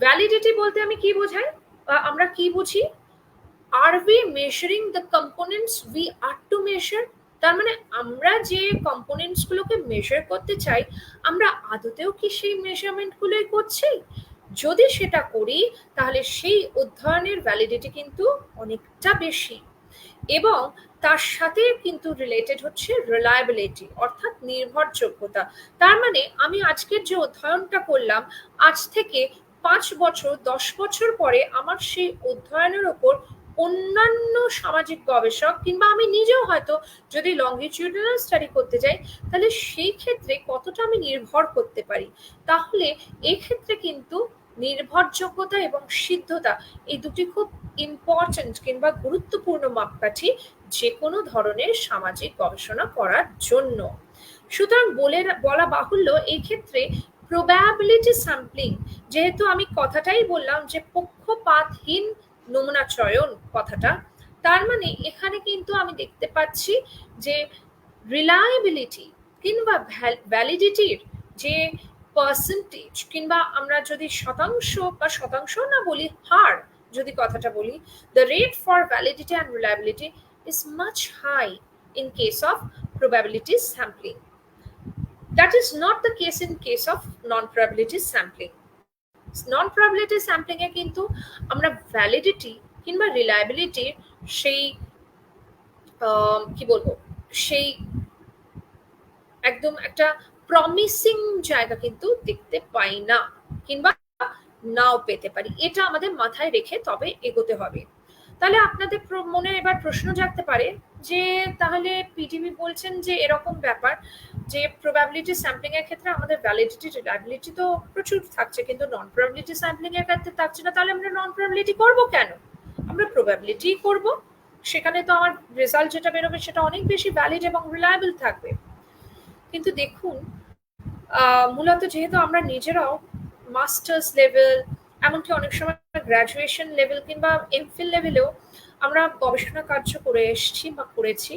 ভ্যালিডিটি বলতে আমি কি বোঝাই বা আমরা কি বুঝি? Are we measuring the components we are to measure? তার মানে আমরা যে কম্পোনেন্টস গুলোকে মেজার করতে চাই, আমরা আদতেও কি সেই মেজারমেন্ট গুলোই করছি? যদি সেটা করি, তাহলে সেই অধ্যয়নের ভ্যালিডিটি কিন্তু অনেকটা বেশি, এবং তার সাথে কিন্তু রিলেটেড হচ্ছে রিলায়েবিলিটি, অর্থাৎ নির্ভরযোগ্যতা। তার মানে আমি আজকের যে অধ্যয়নটা করলাম, আজ থেকে 5 বছর 10 বছর পরে আমার সেই অধ্যয়নের ওপর অন্যান্য সামাজিক গবেষক কিংবা আমি নিজেও হয়তো যদি লঙ্গিটিউডিনাল স্টাডি করতে যাই, তাহলে সেই ক্ষেত্রে কতটা আমি নির্ভর করতে পারি। তাহলে এই ক্ষেত্রে কিন্তু নির্ভরযোগ্যতা এবং সিদ্ধতা, এই দুটি খুব ইম্পর্টেন্ট কিংবা গুরুত্বপূর্ণ মাপকাঠি যে কোনো ধরনের সামাজিক গবেষণা করার জন্য। সুতরাং বলা বাহুল্য এই ক্ষেত্রে প্রবাবিলিটি স্যাম্পলিং, যেহেতু আমি কথাটাই বললাম যে পক্ষপাতহীন নমুনা চয়ন কথাটা, তার মানে এখানে কিন্তু আমি দেখতে পাচ্ছি যে রিলায়েবিলিটি কিংবা ভ্যালিডিটির যে পার্সেন্টেজ, কিংবা আমরা যদি শতাংশ বা শতাংশ না বলি, হার যদি কথাটা বলি, the rate for validity and reliability is much high in case of probability sampling. That is not the case in case of non-probability sampling. Non-probability sampling এ কিন্তু আমরা ভ্যালিডিটি কিংবা রিলায়েবিলিটি সেই কি বলবো, সেই একদম একটা প্রমিসিং জায়গা কিন্তু দেখতে পাই না, কিংবা নাও পেতে পারি। এটা আমাদের মাথায় রেখে তবে এগোতে হবে। তাহলে আপনাদের মনে এবার প্রশ্ন জাগতে পারে যে তাহলে পিডিবি বলছেন যে এরকম ব্যাপার যে প্রবাবিলিটি স্যাম্পলিং এর ক্ষেত্রে আমাদের ভ্যালিডিটি রিলায়েবিলিটি তো প্রচুর থাকছে, কিন্তু নন প্রবাবিলিটি স্যাম্পলিং এর ক্ষেত্রে থাকছে না, তাহলে আমরা নন প্রবাবিলিটি করবো কেন? আমরা প্রবাবিলিটি করব, সেখানে তো আমার রেজাল্ট যেটা বেরোবে সেটা অনেক বেশি ভ্যালিড এবং রিলায়েবল থাকবে। কিন্তু দেখুন, মূলত যেহেতু আমরা নিজেরাও মাস্টার্স লেভেল, এমনকি অনেক সময় গ্র্যাজুয়েশন লেভেল কিংবা এমফিল লেভেলেও আমরা গবেষণা কার্য করে এসেছি বা করেছি,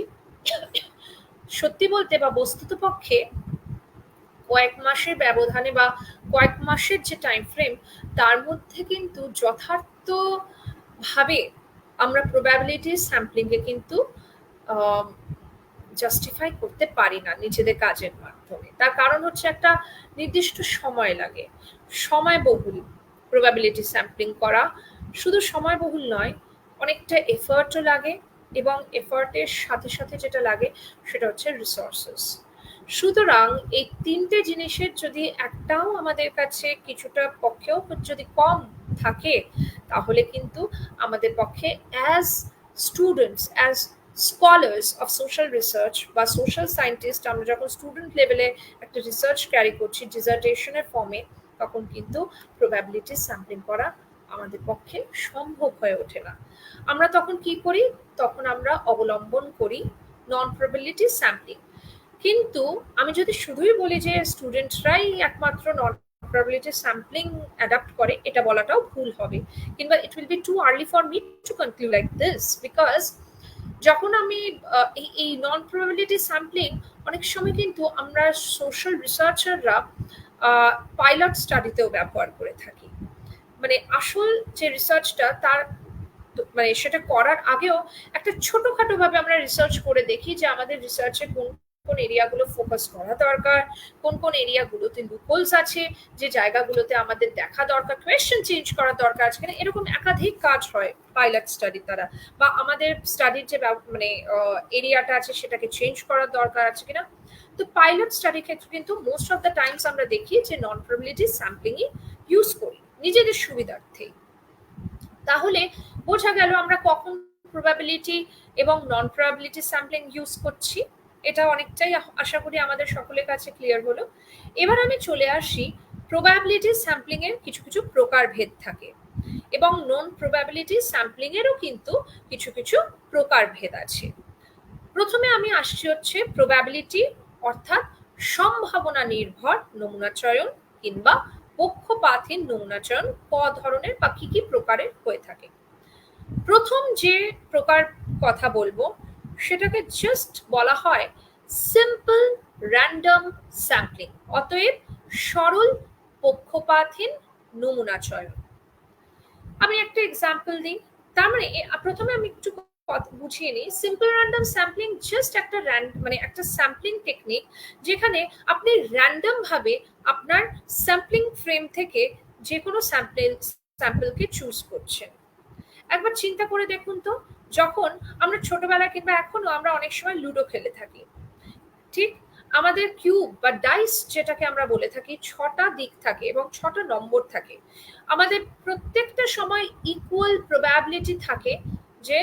সত্যি বলতে বা বস্তুতপক্ষে কয়েক মাসের ব্যবধানে বা কয়েক মাসের যে টাইম ফ্রেম, তার মধ্যে কিন্তু যথার্থভাবে আমরা প্রবাবিলিটি স্যাম্পলিংকে কিন্তু জাস্টিফাই করতে পারি না নিজেদের কাজের মাধ্যমে। তার কারণ হচ্ছে একটা নির্দিষ্ট সময় লাগে, সময়বহুল প্রবাবিলিটি স্যাম্পলিং করা। শুধু সময়বহুল নয়, অনেকটা এফার্টও লাগে, এবং এফার্টের সাথে সাথে যেটা লাগে সেটা হচ্ছে রিসোর্সেস। সুতরাং এই তিনটে জিনিসের যদি একটাও আমাদের কাছে কিছুটা পক্ষেও যদি কম থাকে, তাহলে কিন্তু আমাদের পক্ষে as students, as scholars of social research বা সোশ্যাল সায়েন্টিস্ট, আমরা যখন স্টুডেন্ট লেভেলে একটা রিসার্চ ক্যারি করছি ডিজার্টেশনের ফর্মে, তখন কিন্তু প্রবাবিলিটি স্যাম্পলিং করা আমাদের পক্ষে সম্ভব হয়ে ওঠে না। আমরা তখন কি করি? তখন আমরা অবলম্বন করি নন প্রবাবিলিটি স্যাম্পলিং। কিন্তু আমি যদি শুধুই বলি যে স্টুডেন্টরাই একমাত্র নন প্রবাবিলিটি স্যাম্পলিং অ্যাডাপ্ট করে, এটা বলাটাও ভুল হবে, কিংবা it will be too early for me to conclude like this, because যখন আমি এই নন প্রবাবিলিটি স্যাম্পলিং অনেক সময় কিন্তু আমরা সোশ্যাল রিসার্চাররা পাইলট স্টাডিতেও ব্যবহার করে থাকি। মানে আসল যে রিসার্চটা, তার মানে সেটা করার আগেও একটা ছোটখাটো ভাবে আমরা রিসার্চ করে দেখি যে আমাদের রিসার্চে কোন কোন এরিয়াগুলো ফোকাস করা দরকার, কোন কোন এরিয়াগুলোতে লুপহোলস আছে, যে জায়গাগুলোতে আমাদের দেখা দরকার, কোয়েশ্চেন চেঞ্জ করা দরকার আছে কিনা। এরকম একাধিক কাজ হয় পাইলট স্টাডির দ্বারা, বা আমাদের স্টাডির যে মানে এরিয়াটা আছে সেটাকে চেঞ্জ করার দরকার আছে কিনা। তো পাইলট স্টাডির ক্ষেত্রে কিন্তু মোস্ট অফ দ্য টাইমস আমরা দেখি যে নন প্রবাবিলিটি স্যাম্পলিংই ইউজ করি নিজেদের সুবিধার্থে। তাহলে বোঝা গেল আমরা কখন প্রবাবিলিটি এবং নন প্রবাবিলিটি স্যাম্পলিং ইউজ করছি। এটা অনেকটাই আশা করি আমাদের সকলের কাছে ক্লিয়ার হলো। এবার আমি চলে আসি প্রবাবিলিটি স্যাম্পলিং এর কিছু কিছু প্রকারভেদ থাকে, এবং নন প্রবাবিলিটি স্যাম্পলিং এরও কিন্তু কিছু কিছু প্রকারভেদ আছে। প্রথমে আমি আসছি হচ্ছে প্রবাবিলিটি অর্থাৎ সম্ভাবনা নির্ভর নমুনা চয়ন কিংবা পক্ষপাতহীন নমুনা চয়ন ক ধরনের বা কি কি প্রকারের হয়ে থাকে। প্রথম যে প্রকার কথা বলবো সেটাকে জাস্ট বলা হয় সিম্পল র্যান্ডম স্যাম্পলিং, অতএব সরল পক্ষপাতহীন নমুনা চয়ন। আমি একটা এক্সাম্পল দিই। তার মানে প্রথমে আমি একটু বুঝিয়ে নিই। সিম্পল র্যান্ডম স্যাম্পলিং জাস্ট একটা মানে একটা স্যাম্পলিং টেকনিক, যেখানে আপনি র্যান্ডম ভাবে আপনার স্যাম্পলিং ফ্রেম থেকে যে কোনো স্যাম্পলকে চুজ করছেন। একবার চিন্তা করে দেখুন তো, যখন আমরা ছোটবেলায় কিংবা এখনো আমরা অনেক সময় লুডো খেলে থাকি, ঠিক? আমাদের কিউব বা ডাইস যেটাকে আমরা বলে থাকি, 6টা দিক থাকে এবং 6টা নম্বর থাকে। আমাদের প্রত্যেকটা সময় ইকুয়াল প্রবাবিলিটি থাকে যে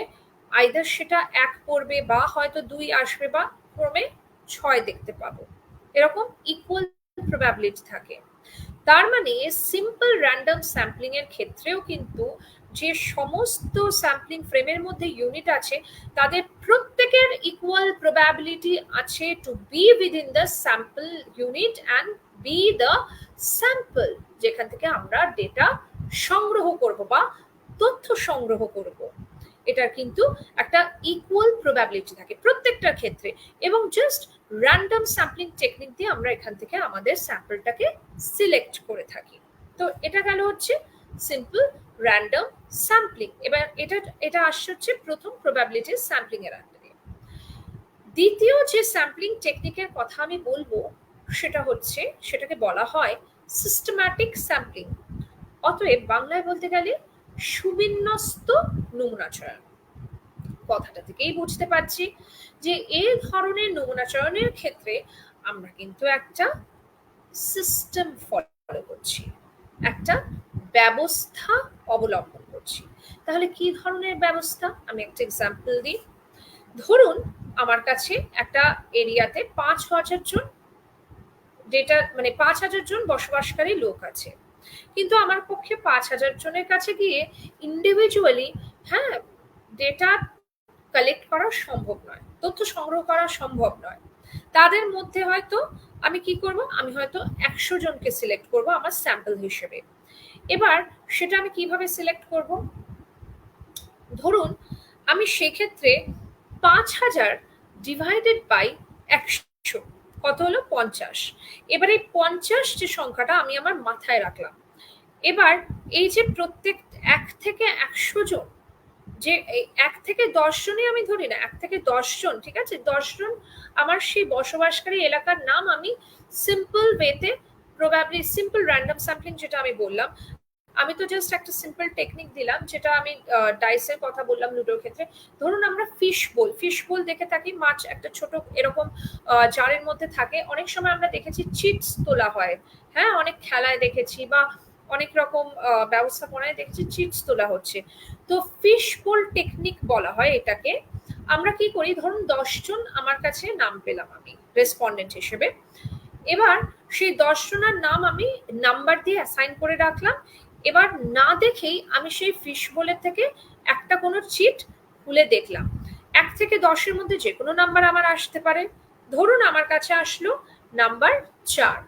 আইদার সেটা 1 পড়বে বা হয়তো 2 আসবে বা ক্রমে 6 দেখতে পাবো, এরকম ইকুয়াল প্রবাবিলিটি থাকে। তার মানে সিম্পল র্যান্ডম স্যাম্পলিং এর ক্ষেত্রেও কিন্তু যে সমস্ত স্যাম্পলিং ফ্রেমের মধ্যে ইউনিট আছে, তাদের প্রত্যেকের ইকুয়াল প্রবাবিলিটি আছে to be within the sample unit and be the sample, যেখান থেকে আমরা ডেটা সংগ্রহ করব বা তথ্য সংগ্রহ করব। এটার কিন্তু একটা ইকুয়াল প্রবাবিলিটি থাকে প্রত্যেকটার ক্ষেত্রে, এবং জাস্ট র্যান্ডম স্যাম্পলিং টেকনিক দিয়ে আমরা এখান থেকে আমাদের স্যাম্পলটাকে সিলেক্ট করে থাকি। তো এটা গেল হচ্ছে সিম্পল র্যান্ডম স্যাম্পলিং। এবার এটা আসছে হচ্ছে প্রথম প্রবাবিলিটি স্যাম্পলিং এর আন্ডারে। দ্বিতীয় যে স্যাম্পলিং টেকনিকের কথা আমি বলবো সেটাকে বলা হয় সিস্টেম্যাটিক স্যাম্পলিং, অতএব বাংলায় বলতে গেলে সুবিন্যস্ত নমুনা চয়ন। কথাটা থেকেই বুঝতে পারছি যে এই ধরনের নমুনা চয়নের ক্ষেত্রে আমরা কিন্তু একটা সিস্টেম ফলো করছি, একটা ব্যবস্থা অবলম্বন করছি। তাহলে কি ধরনের ব্যবস্থা? আমি একটা এক্সাম্পল দিই। ধরুন আমার কাছে একটা এরিয়াতে 5,000 জন ডেটা মানে 5,000 জন বসবাসকারী লোক আছে, কিন্তু আমার পক্ষে 5,000 জনের কাছে গিয়ে ইন্ডিভিজুয়ালি ডেটা কালেক্ট করা সম্ভব নয়, তথ্য সংগ্রহ করা সম্ভব নয়। তাদের মধ্যে হয়তো আমি কি করব, আমি হয়তো 100 জনকে সিলেক্ট করব আমার স্যাম্পল হিসেবে। এবার সেটা আমি কিভাবে সিলেক্ট করব? ধরুন আমি সেক্ষেত্রে 5,000 ডিভাইডেড বাই 100 কত হলো? 50। এবার এই 50 যে সংখ্যাটা আমি আমার মাথায় রাখলাম। এবার এই যে প্রত্যেক 1 থেকে 100 জন, যে 1 থেকে 10 জনই আমি ধরি না, 1 থেকে 10 জন, ঠিক আছে, 10 জন আমার সেই বসবাসকারী এলাকার নাম আমি সিম্পল ওয়েতে প্রবাবলি সিম্পল র্যান্ডম স্যাম্পলিং যেটা আমি বললাম, আমি তো জাস্ট একটা সিম্পল টেকনিক দিলাম, যেটা আমি ডাইসের কথা বললাম লুডোর ক্ষেত্রে। ধরুন আমরা ফিশ বোল দেখে থাকি, মাছ একটা ছোট এরকম জারের মধ্যে থাকে। অনেক সময় আমরা দেখেছি চিটস তোলা হয়, হ্যাঁ, অনেক খেলায় দেখেছি বা অনেক রকম ব্যবস্থাপনায় দেখেছি চিটস তোলা হচ্ছে। তো ফিশ বোল টেকনিক বলা হয় এটাকে। আমরা কি করি, ধরুন 10 জন আমার কাছে নাম পেলাম আমি রেসপন্ডেন্ট হিসেবে। এবার সেই 10 জনের নাম আমি নাম্বার দিয়ে অ্যাসাইন করে রাখলাম। এবার না দেখেই আমি সেই ফিশ বোলের থেকে একটা কোনো চিট খুলে দেখলাম। 1 থেকে 10-এর মধ্যে যে কোনো নাম্বার আমার আসতে পারে। ধরুন আমার কাছে আসলো নাম্বার 4।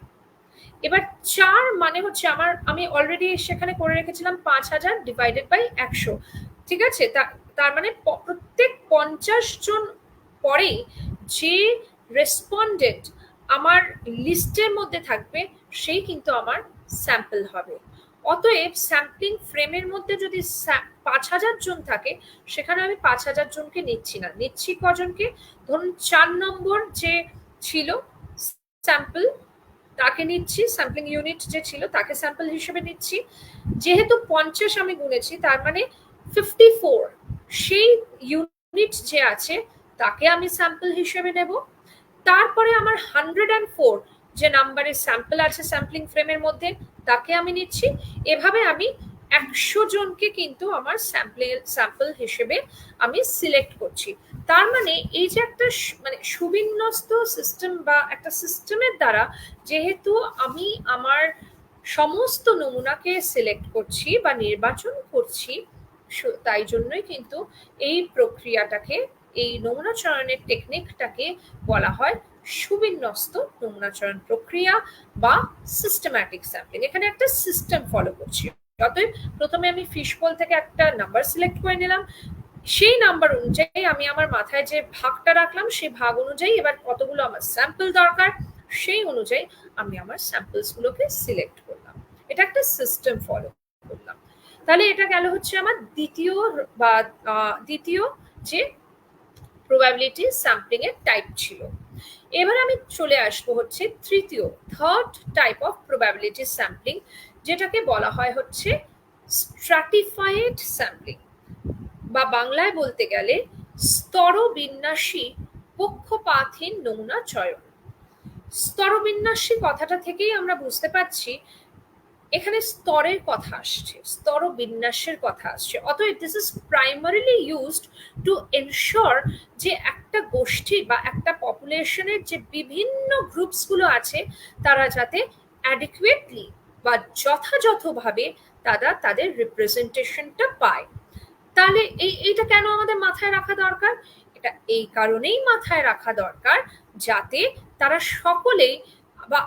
এবার 4 মানে হচ্ছে আমি অলরেডি সেখানে করে রেখেছিলাম 5,000 ডিভাইডেড বাই 100, ঠিক আছে। তার মানে প্রত্যেক 50 জন পরেই যে রেসপন্ডেন্ট আমার লিস্টের মধ্যে থাকবে সেই কিন্তু আমার স্যাম্পল হবে। অতএব স্যাম্পলিং ফ্রেমের মধ্যে যদি 5,000 জন থাকে, সেখানে আমি 5,000 জনকে নিচ্ছি না, নিচ্ছি কজনকে? ধরুন 4 নম্বর যে ছিল স্যাম্পল তাকে নিচ্ছি, স্যাম্পলিং ইউনিট যে ছিল তাকে স্যাম্পল হিসেবে নিচ্ছি। যেহেতু 50 আমি গুনেছি, তার মানে 54 সেই ইউনিট যে আছে তাকে আমি স্যাম্পল হিসেবে নেব। তারপরে আমার 104 যে নাম্বারের স্যাম্পল আছে স্যাম্পলিং ফ্রেমের মধ্যে তাকে আমি নিচ্ছি। এভাবে আমি 100 জনকে কিন্তু আমার স্যাম্পল হিসেবে আমি সিলেক্ট করছি। তার মানে এই যে একটা মানে সুবিন্যস্ত সিস্টেম বা একটা সিস্টেমের দ্বারা যেহেতু আমি আমার সমস্ত নমুনাকে সিলেক্ট করছি বা নির্বাচন করছি, তাই জন্যই কিন্তু এই প্রক্রিয়াটাকে, এই নমুনা চয়নের টেকনিকটাকে বলা হয় সুবিন্যস্ত নমুনা চয়ন প্রক্রিয়া বা সিস্টেম্যাটিক স্যাম্পলিং। এখানে একটা সিস্টেম ফলো করছি। অতএব প্রথমে আমি ফিশবোল থেকে একটা নাম্বার সিলেক্ট করে নিলাম, সেই নাম্বার অনুযায়ী আমি আমার মাথায় যে ভাগটা রাখলাম সেই ভাগ অনুযায়ী এবার কতগুলো আমার স্যাম্পল দরকার সেই অনুযায়ী আমি আমার স্যাম্পলস গুলোকে সিলেক্ট করলাম। এটা একটা সিস্টেম ফলো করলাম। তাহলে এটা গেল হচ্ছে আমার দ্বিতীয় যে প্রবাবিলিটি স্যাম্পলিং এর টাইপ ছিল। এবার আমি চলে আসবো হচ্ছে third type of probability sampling, যেটাকে বলা হয় হচ্ছে স্ট্র্যাটিফাইড স্যাম্পলিং, বা বাংলায় বলতে গেলে স্তরবিন্যাসী পক্ষপাতহীন নমুনা চয়ন। স্তরবিন্যাসী কথাটা থেকেই আমরা বুঝতে পারছি এখানে স্তরের কথা আসছে, স্তরবিন্যাসের কথা আসছে। অতএব this is primarily used to ensure যে একটা গোষ্ঠী বা একটা পপুলেশনের যে বিভিন্ন গ্রুপসগুলো আছে তারা যাতে অ্যাডিকুয়েটলি বা যথাযথভাবে তারা তাদের রিপ্রেজেন্টেশনটা পায়। তাহলে এইটা কেন আমাদের মাথায় রাখা দরকার? এটা এই কারণেই মাথায় রাখা দরকার যাতে তারা সকলেই বা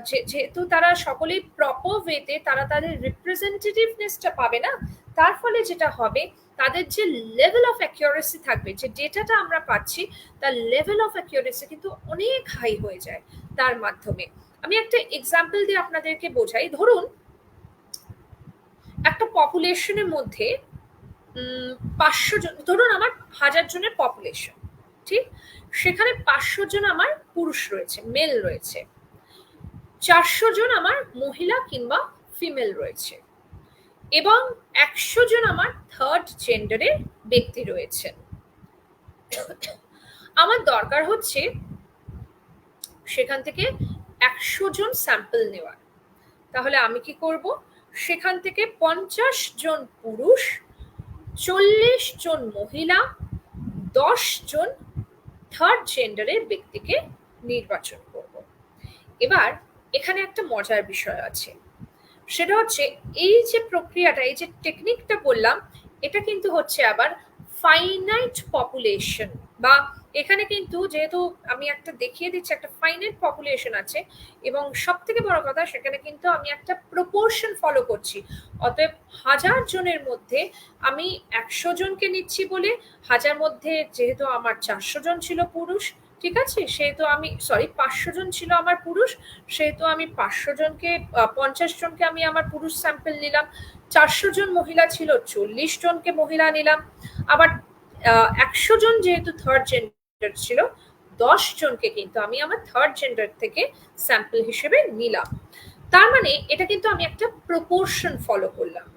যেহেতু তারা সকলেই প্রপার ওয়েতে তারা তাদের রিপ্রেজেন্টেটিভনেসটা পাবে না, তার ফলে যেটা হবে তাদের যে লেভেল অফ অ্যাকিউরেসি থাকবে, যে ডেটাটা আমরা পাচ্ছি তার লেভেল অফ অ্যাকিউরেসি কিন্তু অনেক হাই হয়ে যায় তার মাধ্যমে। আমি একটা এক্সাম্পল দিয়ে আপনাদেরকে বোঝাই। ধরুন একটা পপুলেশনের মধ্যে 500 জন, ধরুন আমার 1000 জনের পপুলেশন, ঠিক, সেখানে 500 জন আমার পুরুষ রয়েছে, মেল রয়েছে, 400 জন আমার মহিলা কিংবা ফিমেল রয়েছে, এবং 100 জন আমার থার্ড জেন্ডারের ব্যক্তি রয়েছে। আমার দরকার হচ্ছে সেখান থেকে 100 জন স্যাম্পল নেওয়ার। তাহলে আমি কি করব, সেখান থেকে 50 জন পুরুষ, 40 জন মহিলা, 10 জন থার্ড জেন্ডারের ব্যক্তিকে নির্বাচন করব। এবার এখানে একটা মজার বিষয় আছে, সেটা হচ্ছে এই যে প্রক্রিয়াটা, এই যে টেকনিকটা বললাম, এটা কিন্তু হচ্ছে আবার ফাইনাইট পপুলেশন, বা এখানে কিন্তু যেহেতু আমি একটা দেখিয়ে দিচ্ছি একটা ফাইনাইট পপুলেশন আছে, এবং সব থেকে বড় কথা সেখানে কিন্তু আমি একটা প্রপোর্শন ফলো করছি। অতএব 1000 জনের মধ্যে আমি 100 জনকে নিচ্ছি বলে 1000 মধ্যে যেহেতু আমার 400 জন ছিল পুরুষ, ঠিক আছে, সেহেতু আমি 500 জন ছিল আমার পুরুষ, সেহেতু আমি 500 জনকে 50 জনকে আমি আমার পুরুষ স্যাম্পল নিলাম, 400 জন মহিলা ছিল, 40 জনকে মহিলা নিলাম, আবার 100 জন যেহেতু থার্ড জেন্ডার ছিল, 10 জনকে কিন্তু আমি আমার থার্ড জেন্ডার থেকে স্যাম্পল হিসেবে নিলাম। তার মানে এটা কিন্তু আমি একটা প্রপোর্শন ফলো করলাম,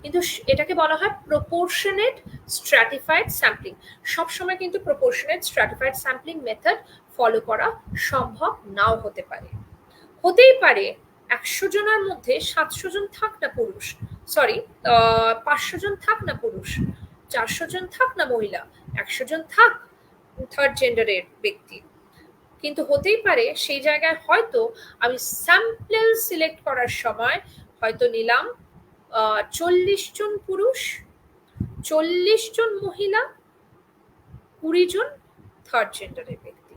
কিন্তু এটাকে বলা হয় প্রপোর্শনেট স্ট্র্যাটিফাইড স্যাম্পলিং। সবসময় কিন্তু proportionate stratified sampling method follow করা সম্ভব নাও হতে পারে। হতেই পারে 100 জনের মধ্যে 700 জন থাক না পুরুষ, 500 জন থাক না পুরুষ, 400 জন থাক না মহিলা, 100 জন থাক থার্ড জেন্ডারের ব্যক্তি, কিন্তু হতেই পারে সেই জায়গায় হয়তো আমি স্যাম্পল সিলেক্ট করার সময় হয়তো নিলাম 40 জন পুরুষ, 40 জন মহিলা, 20 জন থার্ড জেন্ডারের ব্যক্তি।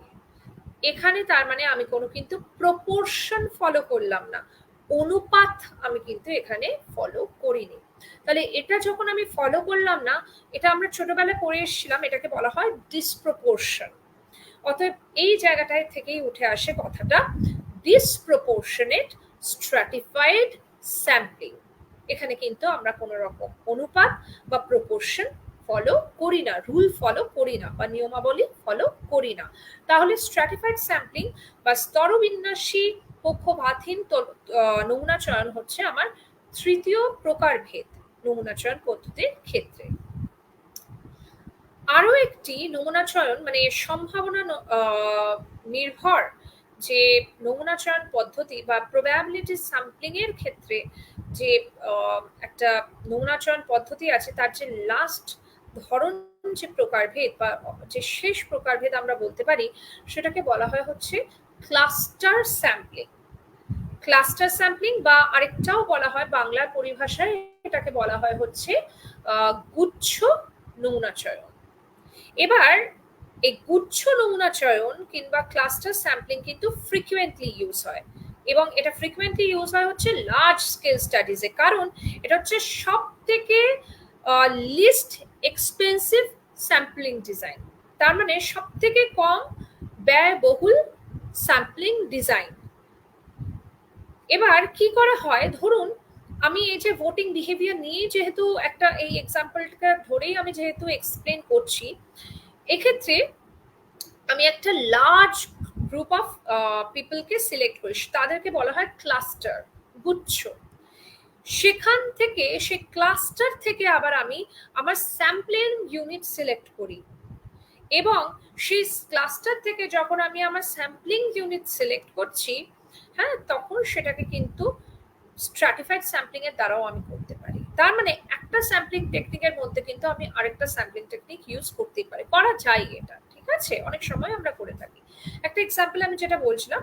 এখানে তার মানে আমি কোনো কিন্তু প্রপোর্শন ফলো করলাম না, অনুপাত আমি কিন্তু এখানে ফলো করিনি। তাহলে এটা যখন আমি ফলো করলাম না, এটা আমরা ছোটবেলায় পড়ে এসেছিলাম, এটাকে বলা হয় ডিসপ্রপোর্শন। অতএব এই জায়গাটায় থেকেই উঠে আসে কথাটা ডিসপ্রপোর্শনেট স্ট্র্যাটিফাইড স্যাম্পলিং। এখানে কিন্তু আমরা কোনো রকম অনুপাত বা প্রপোর্শন ফলো করি না, রুল ফলো করি না, বা নিয়মাবলী ফলো করি না। তাহলে স্ট্র্যাটিফাইড স্যাম্পলিং বা স্তরবিন্যাসী পক্ষপাতহীন নমুনা চয়ন হচ্ছে আমার তৃতীয় প্রকারভেদ নমুনা চয়ন পদ্ধতির ক্ষেত্রে। আরো একটি নমুনা চয়ন মানে সম্ভাবনা নির্ভর যে নমুনা চয়ন পদ্ধতি বা প্রবাবিলিটি স্যাম্পলিং এর ক্ষেত্রে যে একটা নমুনা চয়ন পদ্ধতি আছে, তার যে লাস্ট ধরন, যে প্রকারভেদ বা যে শেষ প্রকারভেদ আমরা বলতে পারি, সেটাকে বলা হয় হচ্ছে ক্লাস্টার স্যাম্পলিং। ক্লাস্টার স্যাম্পলিং বা আরেকটাও বলা হয় বাংলার পরিভাষায় এটাকে বলা হয় হচ্ছে গুচ্ছ নমুনা চয়ন। এবার এই গুচ্ছ নমুনা চয়ন কিংবা ক্লাস্টার স্যাম্পলিং কিন্তু ফ্রিকুয়েন্টলি ইউজ হয়, এবং এটা ফ্রিকুয়েন্টলি ইউজ হয় হচ্ছে লার্জ স্কেল স্টাডিজে, কারণ এটা হচ্ছে সব থেকে লিস্ট এক্সপেন্সিভ স্যাম্পলিং ডিজাইন, তার মানে সব থেকে কম ব্যয়বহুল স্যাম্পলিং ডিজাইন। এবার কি করা হয়, ধরুন আমি এই যে ভোটিং বিহেভিয়ার নিয়ে যেহেতু একটা এই এক্সাম্পলটা ধরেই আমি যেহেতু এক্সপ্লেন করছি, এক্ষেত্রে আমি একটা লার্জ গ্রুপ অফ পিপলকে সিলেক্ট করি, তাদেরকে বলা হয় ক্লাস্টার, গুচ্ছ। সেখান থেকে সেই ক্লাস্টার থেকে আবার আমি আমার স্যাম্পলিং ইউনিট সিলেক্ট করি, এবং সেই ক্লাস্টার থেকে যখন আমি আমার স্যাম্পলিং ইউনিট সিলেক্ট করছি, হ্যাঁ, তখন সেটাকে কিন্তু স্ট্র্যাটিফাইড স্যাম্পলিং এর দ্বারাও আমি করতে পারি। তার মানে একটা স্যাম্পলিং টেকনিকের মধ্যে কিন্তু আমি আরেকটা স্যাম্পলিং টেকনিক ইউজ করতেই পারি, করা যায় এটা, ঠিক আছে, অনেক সময় আমরা করে থাকি। একটা এক্সাম্পল আমি যেটা বলছিলাম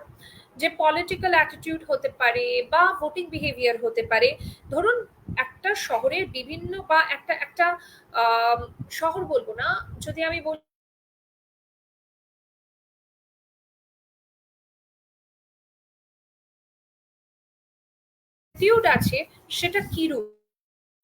যে পলিটিক্যাল অ্যাটিটিউড হতে পারে বা ভোটিং বিহেভিয়ার হতে পারে। ধরুন একটা শহরের বিভিন্ন বা একটা একটা শহর বলবো না, যদি আমি বলি অ্যাটিটিউড আছে, সেটা কিরূপ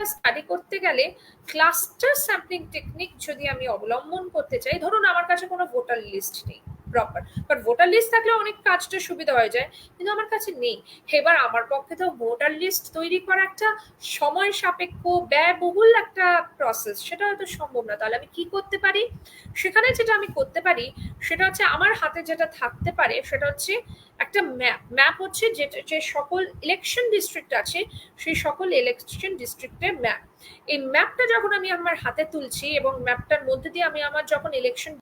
স্টাডি করতে গেলে ক্লাস্টার স্যাম্পলিং টেকনিক যদি আমি অবলম্বন করতে চাই, ধরুন আমার কাছে কোনো ভোটার লিস্ট নেই প্রপার, বাট ভোটার লিস্ট থাকলে অনেক কাজটা সুবিধা হয়ে যায়, কিন্তু আমার কাছে নেই। এবার আমার পক্ষে তো ভোটার লিস্ট তৈরি করা একটা সময় সাপেক্ষ ব্যয়বহুল একটা প্রসেস, সেটা হয়তো সম্ভব না। তাহলে আমি কি করতে পারি? সেখানে যেটা আমি করতে পারি সেটা হচ্ছে আমার হাতে যেটা থাকতে পারে সেটা হচ্ছে একটা ম্যাপ। ম্যাপ হচ্ছে যে সকল ইলেকশন ডিস্ট্রিক্ট আছে সেই সকল ইলেকশন ডিস্ট্রিক্টের ম্যাপ। এই ম্যাপটা যখন আমি আমার হাতে তুলছি এবং ম্যাপটার মধ্যে দিয়ে আমি আমার যখন ইলেকশন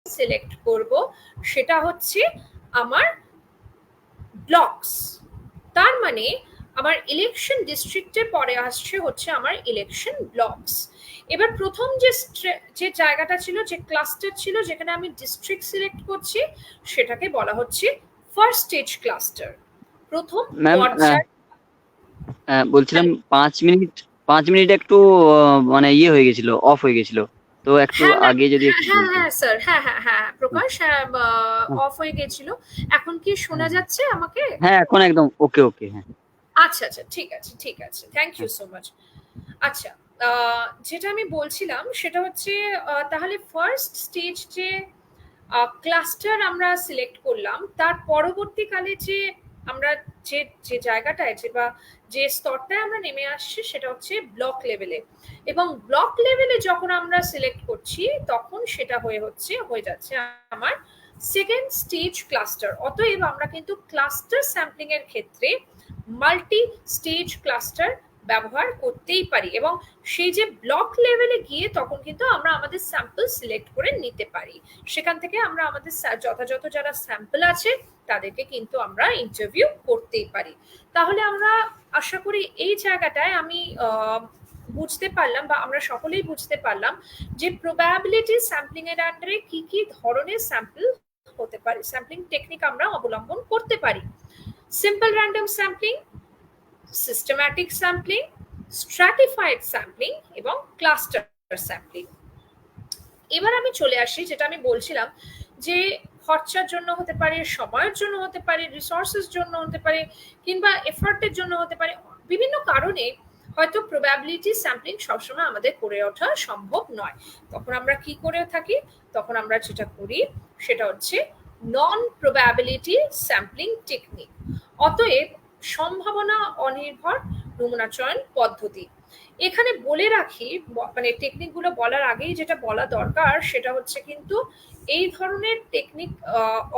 সিলেক্ট করব সেটা হচ্ছে আমার ব্লকস। তার মানে আমার ইলেকশন ডিস্ট্রিক্টের পরে আসছে হচ্ছে আমার ইলেকশন ব্লকস। এবার প্রথম যে জায়গাটা ছিল, যে ক্লাস্টার ছিল যেখানে আমি ডিস্ট্রিক্ট সিলেক্ট করছি, সেটাকে বলা হচ্ছে ফার্স্ট স্টেজ ক্লাস্টার, প্রথম ম্যাম পর্যায়। বলছিলাম 5 মিনিট একটু মানে ইয়ে হয়ে গেছিল, অফ হয়ে গেছিল, তো একটু হ্যাঁ ম্যাম, আগে যদি হ্যাঁ একটু হ্যাঁ বলতেন। হ্যাঁ স্যার, হ্যাঁ হ্যাঁ হ্যাঁ প্রকাশ, হ্যাঁ, অফ হয়ে গেছিল। এখন কি শোনা হ্যাঁ, যাচ্ছে আমাকে? হ্যাঁ, এখন একদম ওকে ওকে। হ্যাঁ, আচ্ছা আচ্ছা, ঠিক আছে ঠিক আছে, থ্যাংক ইউ হ্যাঁ। So much. আচ্ছা, যেটা আমি বলছিলাম সেটা হচ্ছে তাহলে ফার্স্ট স্টেজ যে ক্লাস্টার আমরা সিলেক্ট করলাম, তার পরবর্তীকালে যে আমরা যে যে জায়গাটায় বা যে স্তরটায় আমরা নেমে আসছি সেটা হচ্ছে ব্লক লেভেলে, এবং ব্লক লেভেলে যখন আমরা সিলেক্ট করছি তখন সেটা হয়ে যাচ্ছে আমার সেকেন্ড স্টেজ ক্লাস্টার। অতএব আমরা কিন্তু ক্লাস্টার স্যাম্পলিং এর ক্ষেত্রে মাল্টি স্টেজ ক্লাস্টার ব্যবহার করতেই পারি, এবং সেই যে ব্লক লেভেলে গিয়ে তখন কিন্তু আমরা আমাদের স্যাম্পল সিলেক্ট করে নিতে পারি। সেখান থেকে আমরা আমাদের যথাযথ যারা স্যাম্পল আছে তাদেরকে কিন্তু আমরা ইন্টারভিউ করতেই পারি। তাহলে আমরা আশা করি এই জায়গাটায় আমি বুঝতে পারলাম, বা আমরা সকলেই বুঝতে পারলাম যে প্রবাবিলিটি স্যাম্পলিং এর আন্ডারে কি কি ধরনের স্যাম্পল হতে পারে, স্যাম্পলিং টেকনিক আমরা অবলম্বন করতে পারি। Simple random sampling, systematic sampling, stratified sampling এবং ক্লাস্টার স্যাম্পলিং। এবার আমি চলে আসি যেটা আমি বলছিলাম যে খরচার জন্য হতে পারে, সময়ের জন্য হতে পারে, রিসোর্সেস জন্য হতে পারে, কিংবা এফার্টের জন্য হতে পারে, বিভিন্ন কারণে হয়তো প্রবাবিলিটি স্যাম্পলিং সবসময় আমাদের করে ওঠা সম্ভব নয়। তখন আমরা কি করে থাকি? তখন আমরা যেটা করি সেটা হচ্ছে নন প্রবাবিলিটি স্যাম্পলিং টেকনিক। অতএব সম্ভাবনা অনির্ভর নমুনা চয়ন পদ্ধতি। এখানে বলে রাখি, মানে টেকনিকগুলো বলার আগেই যেটা বলা দরকার সেটা হচ্ছে কিন্তু এই ধরনের টেকনিক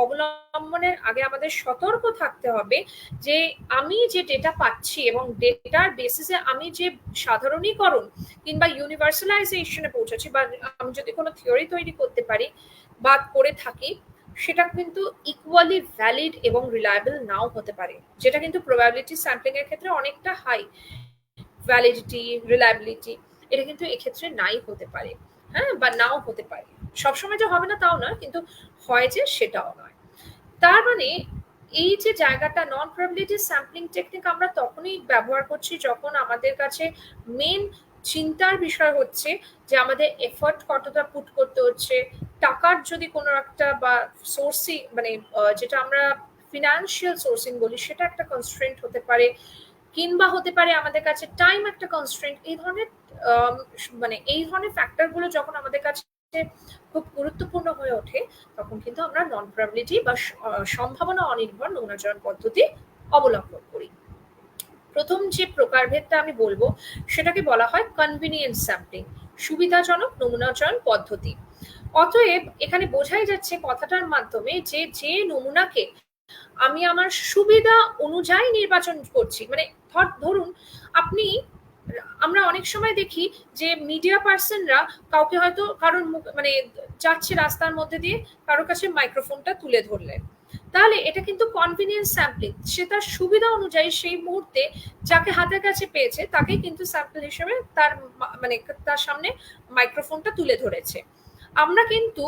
অবলম্বনের আগে আমাদের সতর্ক থাকতে হবে যে আমি যে ডেটা পাচ্ছি এবং ডেটার বেসিসে আমি যে সাধারণীকরণ কিংবা ইউনিভার্সালাইজেশনে পৌঁছাচ্ছি, বা আমি যদি কোনো থিওরি তৈরি করতে পারি বা করে থাকি, সেটা কিন্তু ইকুয়ালি ভ্যালিড এবং রিলায়েবল নাও হতে পারে, যেটা কিন্তু প্রবাবিলিটি স্যাম্পলিং এর ক্ষেত্রে অনেকটা হাই ভ্যালিডিটি, রিলায়েবিলিটি, এটা কিন্তু এক্ষেত্রে নাই হতে পারে, হ্যাঁ, বা নাও হতে পারে। সবসময় যে হবে না তাও নয়, কিন্তু হয় যে সেটাও নয়। তার মানে এই যে জায়গাটা নন প্রবাবিলিটি স্যাম্পলিং টেকনিক আমরা তখনই ব্যবহার করছি যখন আমাদের কাছে মেন চিন্তার বিষয় হচ্ছে যে আমাদের এফর্ট কতটা পুট করতে হচ্ছে, টাকার যদি কোনো একটা বা সোর্সিং, মানে যেটা আমরা ফিনান্সিয়াল সোর্সিং বলি, সেটা একটা কনস্ট্রেন্ট হতে পারে, কিংবা হতে পারে আমাদের কাছে টাইম একটা কনস্ট্রেন্ট। এই ধরনের মানে এই ধরনের ফ্যাক্টরগুলো যখন আমাদের কাছে খুব গুরুত্বপূর্ণ হয়ে ওঠে তখন কিন্তু আমরা নন প্রবাবিলিটি বা সম্ভাবনা অনির্ভর নমুনা চয়ন পদ্ধতি অবলম্বন করি। প্রথম যে প্রকারভেদটা আমি বলবো সেটাকে বলা হয় কনভিনিয়েন্স স্যাম্পলিং, সুবিধাজনক নমুনা চয়ন পদ্ধতি। অতএব এখানে বোঝাই যাচ্ছে কথাটার মাধ্যমে যে যে নমুনাকে আমি আমার সুবিধা অনুযায়ী নির্বাচন করছি, মানে ধরুন আপনি, আমরা অনেক সময় দেখি যে মিডিয়া পার্সনরা কাউকে হয়তো কারোর মানে যাচ্ছে রাস্তার মধ্যে দিয়ে কারোর কাছে মাইক্রোফোনটা তুলে ধরলেন, তাহলে এটা কিন্তু কনভিনিয়েন্স স্যাম্পলিং। সে তার সুবিধা অনুযায়ী সেই মুহূর্তে যাকে হাতের কাছে পেয়েছে তাকে কিন্তু স্যাম্পল হিসেবে তার মানে তার সামনে মাইক্রোফোনটা তুলে ধরেছে। আমরা কিন্তু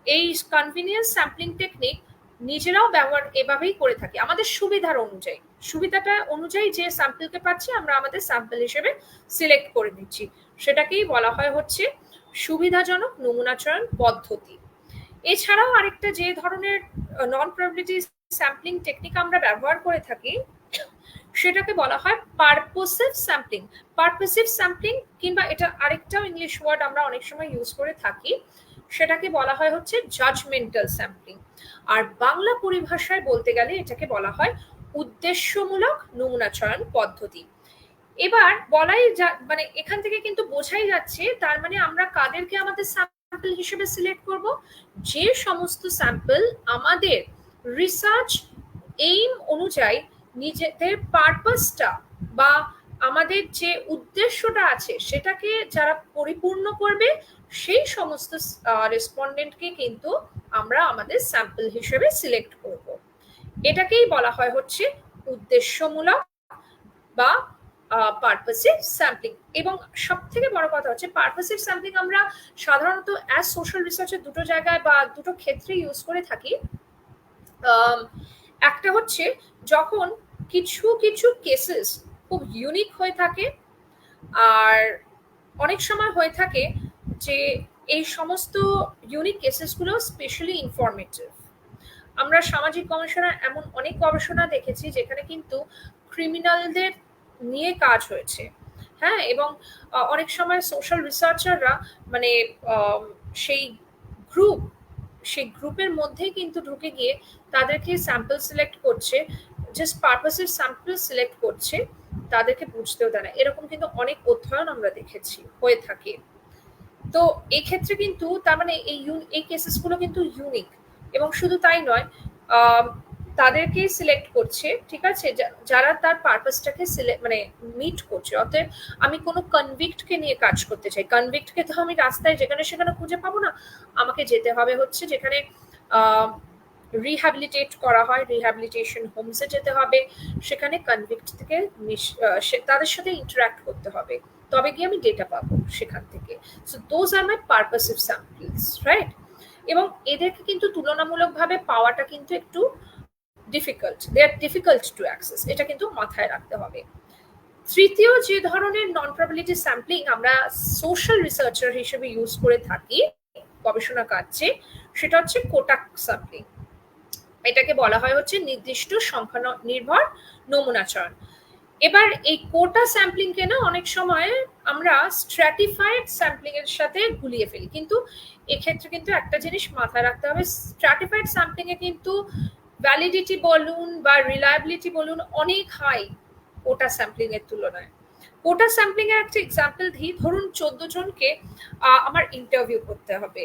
এই কনভিনিয়েন্স স্যাম্পলিং টেকনিক নিজেরাও ব্যবহার এভাবেই করে থাকি আমাদের সুবিধার অনুযায়ী। সুবিধাটা অনুযায়ী যে স্যাম্পলকে পাচ্ছি আমরা আমাদের স্যাম্পল হিসেবে সিলেক্ট করে নিচ্ছি, সেটাকেই বলা হয় হচ্ছে সুবিধাজনক নমুনা চয়ন পদ্ধতি। এছাড়াও আরেকটা যে ধরনের নন প্রবাবিলিটি স্যাম্পলিং টেকনিক আমরা ব্যবহার করে থাকি সেটাকে বলা হয় পারপোসিভ স্যাম্পলিং। পারপোসিভ স্যাম্পলিং, কিংবা এটা আরেকটাও ইংলিশ ওয়ার্ড আমরা অনেক সময় ইউজ করে থাকি, সেটাকে বলা হয় হচ্ছে জাজমেন্টাল স্যাম্পলিং। আর বাংলা পরিভাষায় বলতে গেলে এটাকে বলা হয় উদ্দেশ্যমূলক নমুনা চয়ন পদ্ধতি। এবার বলাই মানে এখান থেকে কিন্তু বোঝাই যাচ্ছে তার মানে আমরা কাদেরকে আমাদের স্যাম্পল হিসেবে সিলেক্ট করব, যে সমস্ত স্যাম্পল আমাদের রিসার্চ এইম অনুযায়ী নিজেদের পারপাসটা বা আমাদের যে উদ্দেশ্যটা আছে সেটাকে যারা পরিপূর্ণ করবে সেই সমস্ত রেসপন্ডেন্টকে কিন্তু আমরা আমাদের স্যাম্পল হিসেবে সিলেক্ট করব। এটাকেই বলা হয় হচ্ছে উদ্দেশ্যমূলক বা পারপাসিভ স্যাম্পলিং। এবং সব থেকে বড় কথা হচ্ছে পারপাসিভ স্যাম্পলিং আমরা সাধারণত অ্যাজ সোশ্যাল রিসার্চের দুটো জায়গায় বা দুটো ক্ষেত্রে ইউজ করে থাকি। একটা হচ্ছে যখন কিছু কিছু কেসেস খুব ইউনিক হয়ে থাকে, আর অনেক সময় হয়ে থাকে যে এই সমস্ত ইউনিক কেসেসগুলো স্পেশালি ইনফরমেটিভ। আমরা সামাজিক গবেষণা এমন অনেক গবেষণা দেখেছি যেখানে কিন্তু ক্রিমিনালদের নিয়ে কাজ হয়েছে, হ্যাঁ, এবং অনেক সময় সোশ্যাল রিসার্চাররা মানে সেই গ্রুপ সেই গ্রুপের মধ্যেই কিন্তু ঢুকে গিয়ে তাদেরকে স্যাম্পল সিলেক্ট করছে, জাস্ট পারপাসের স্যাম্পল সিলেক্ট করছে, তাদেরকে বুঝতেও দেয় না। এরকম কিন্তু অনেক অধ্যয়ন আমরা দেখেছি হয়ে থাকে। তো এই ক্ষেত্রে কিন্তু তার মানে এই কেসেসগুলো কিন্তু ইউনিক। এবং শুধু তাই নয়, তাদেরকে সিলেক্ট করছে, ঠিক আছে, যারা তার পারপাসটাকে মানে মিট করছে। অতএব আমি কোনো কনভিক্টকে নিয়ে কাজ করতে চাই, কনভিক্টকে তো আমি রাস্তায় যেখানে সেখানে খুঁজে পাবো না, আমাকে যেতে হবে হচ্ছে যেখানে রিহ্যাবিলিটেট করা হয়, রিহ্যাবিলিটেশন হোমসে যেতে হবে, সেখানে কনভিক্ট থেকে তাদের সাথে ইন্টারাক্ট করতে হবে, তবে গিয়ে আমি ডেটা পাবো সেখান থেকে। So those are my purposive samples, right? এবং এদেরকে কিন্তু তুলনামূলকভাবে পাওয়াটা কিন্তু একটু difficult, they are difficult to access, এটা কিন্তু মাথায় রাখতে হবে। তৃতীয় যে ধরনের নন প্রবাবিলিটি স্যাম্পলিং আমরা সোশ্যাল রিসার্চার হিসেবে ইউজ করে থাকি গবেষণা কার্যে, সেটা হচ্ছে কোটাক স্যাম্পলিং। এটাকে বলা হয় হচ্ছে নির্দিষ্ট সংখ্যা নির্ভর নমুনা চয়ন। এবার এই কোটা স্যাম্পলিংকে না অনেক সময় আমরা স্ট্র্যাটিফাইড স্যাম্পলিং এর সাথে গুলিয়ে ফেলি, কিন্তু এক্ষেত্রে কিন্তু একটা জিনিস মাথায় রাখতে হবে, স্ট্র্যাটিফাইড স্যাম্পলিং এ কিন্তু ভ্যালিডিটি বলুন বা রিলায়েবিলিটি বলুন অনেক হাই কোটা স্যাম্পলিং এর তুলনায়। কোটা স্যাম্পলিং এর একটা এক্সাম্পল দিই, ধরুন 14 জনকে আমার ইন্টারভিউ করতে হবে,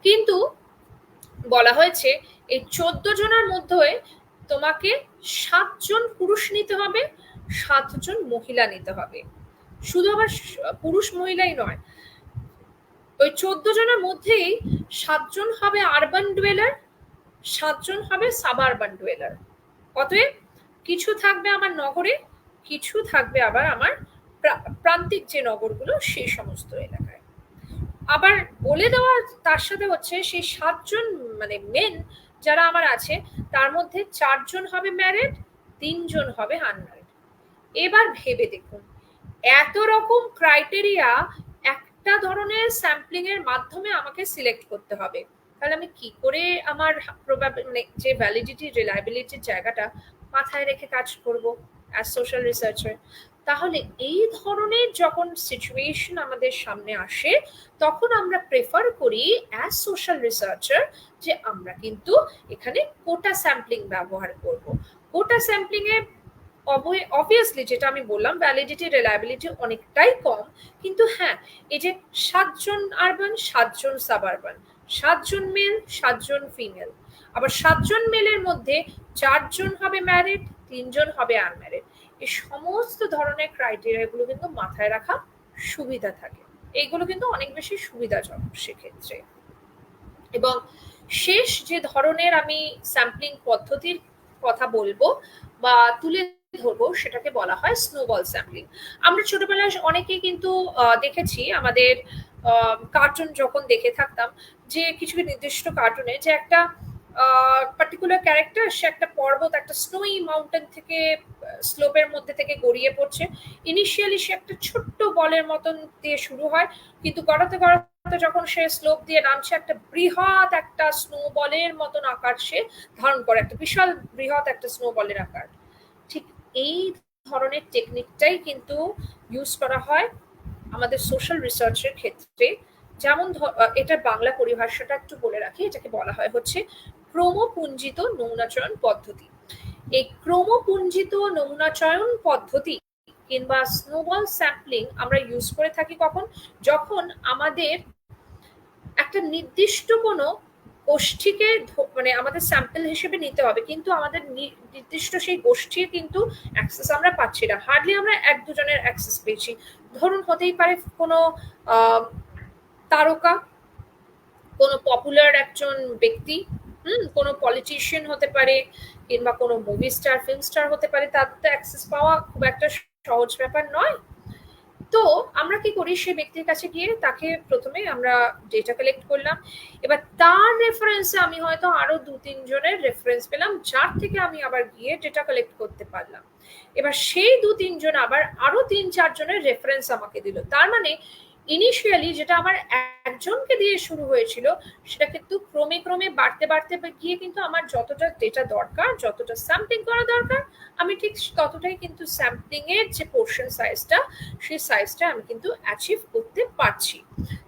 কিন্তু বলা হয়েছে এই 14 জনের মধ্যে তোমাকে 7 জন পুরুষ নিতে হবে, 7 জন মহিলা নিতে হবে। শুধু আবার পুরুষ মহিলাই নয়, ওই 14 জনের মধ্যেই 7 জন হবে আরবান ডুয়েলার, 7 জন হবে সাবারবান ডুয়েলার। অতএব কিছু থাকবে আমার নগরে, কিছু থাকবে আবার আমার প্রান্তিক যে নগরগুলো সেই সমস্ত এলাকায়। আবার বলে দেওয়া তার সাথে হচ্ছে সেই 7 জন মানে মেন যারা আমার আছে, তার মধ্যে 4 জন হবে ম্যারিড, 3 জন হবে আনম্যারিড। এবার ভেবে দেখুন, এত রকম ক্রাইটেরিয়া একটা ধরনের স্যাম্পলিং এর মাধ্যমে আমাকে সিলেক্ট করতে হবে, তাহলে আমি কি করে আমার মানে যে ভ্যালিডিটি রিলায়েবিলিটির জায়গাটা মাথায় রেখে কাজ করব অ্যাজ সোশ্যাল রিসার্চার? তাহলে এই ধরনের যখন সিচুয়েশন আমাদের সামনে আসে, তখন আমরা প্রেফার করি অ্যাজ সোশ্যাল রিসার্চার যে আমরা কিন্তু এখানে কোটা স্যাম্পলিং ব্যবহার করব। কোটা স্যাম্পলিং এ অবভিয়াসলি যেটা আমি বললাম, ভ্যালিডিটি রিলায়েবিলিটি অনেকটাই কম, কিন্তু হ্যাঁ, এই যে 7 জন আরবান, 7 জন সাবারবান, 7 জন মেল, 7 জন ফিমেল, আবার 7 জন মেলের মধ্যে 4 জন হবে ম্যারিড, 3 জন হবে আনম্যারিড, এই সমস্ত ধরনের ক্রাইটেরিয়া গুলো কিন্তু মাথায় রাখা সুবিধা থাকে। এইগুলো কিন্তু অনেক বেশি সুবিধাজনক সেক্ষেত্রে। এবং শেষ যে ধরনের আমি স্যাম্পলিং পদ্ধতির কথা বলবো বা তুলে ধরবো, সেটাকে বলা হয় স্নোবল স্যাম্পলিং। আমরা ছোটবেলায় অনেকেই কিন্তু দেখেছি, আমাদের কার্টুন যখন দেখে থাকতাম, যে কিছু নির্দিষ্ট কার্টুনে যে একটা পার্টিকুলার ক্যারেক্টার, সে একটা পর্বত, একটা স্নোই মাউন্টেন থেকে স্লোপের মধ্যে থেকে গড়িয়ে পড়ছে। ইনিশিয়ালি সে একটা ছোট্ট বলের মতন দিয়ে শুরু হয়, কিন্তু গড়াতে গড়াতে যখন সে স্লোপ দিয়ে নামছে, একটা বৃহৎ একটা স্নো বলের মতন আকার সে ধারণ করে, একটা বিশাল বৃহৎ একটা স্নো বলের আকার। ঠিক এই ধরনের টেকনিকটাই কিন্তু ইউজ করা হয় আমাদের সোশ্যাল রিসার্চের ক্ষেত্রে। যেমন এটার বাংলা পরিভাষাটা একটু বলে রাখি, এটাকে বলা হয় হচ্ছে ক্রমপুঞ্জিত নমুনাচয়ন পদ্ধতি। এই ক্রমপুঞ্জিত নমুনাচয়ন পদ্ধতি কিংবা স্নোবল স্যাম্পলিং আমরা ইউজ করে থাকি কখন? যখন আমাদের একটা নির্দিষ্ট কোনো গোষ্ঠীকে মানে আমাদের স্যাম্পল হিসেবে নিতে হবে, কিন্তু আমাদের নির্দিষ্ট সেই গোষ্ঠীর কিন্তু অ্যাক্সেস আমরা পাচ্ছি না, হার্ডলি আমরা 1-2 জনের অ্যাক্সেস পেয়েছি। ধরুন হতেই পারে কোনো তারকা, কোনো পপুলার একজন ব্যক্তি, কোনো পলিটিশিয়ান হতে পারে, কিংবা কোনো মুভি স্টার, ফিল্ম স্টার হতে পারে, তাদের তো অ্যাক্সেস পাওয়া খুব একটা সহজ ব্যাপার নয়। তো আমরা কি করি, সেই ব্যক্তির কাছে গিয়ে তাকে প্রথমে আমরা ডেটা কালেক্ট করলাম, এবার তার রেফারেন্সে আমি হয়তো আরো 2-3 জনের রেফারেন্স পেলাম, যার থেকে আমি আবার গিয়ে ডেটা কালেক্ট করতে পারলাম। এবার সেই 2-3 জন আবার আরো 3-4 জনের রেফারেন্স আমাকে দিল। তার মানে ইনিশিয়ালি যেটা আমার একজনকে দিয়ে শুরু হয়েছিল, সেটা কিন্তু ক্রমে ক্রমে বাড়তে বাড়তে গিয়ে কিন্তু আমার যতটা ডেটা দরকার, যতটা স্যাম্পলিং করা দরকার, আমি ঠিক ততটাই কিন্তু স্যাম্পলিং এর যে পোর্শন সাইজটা, সেই সাইজটা আমি কিন্তু অ্যাচিভ করতে পারছি।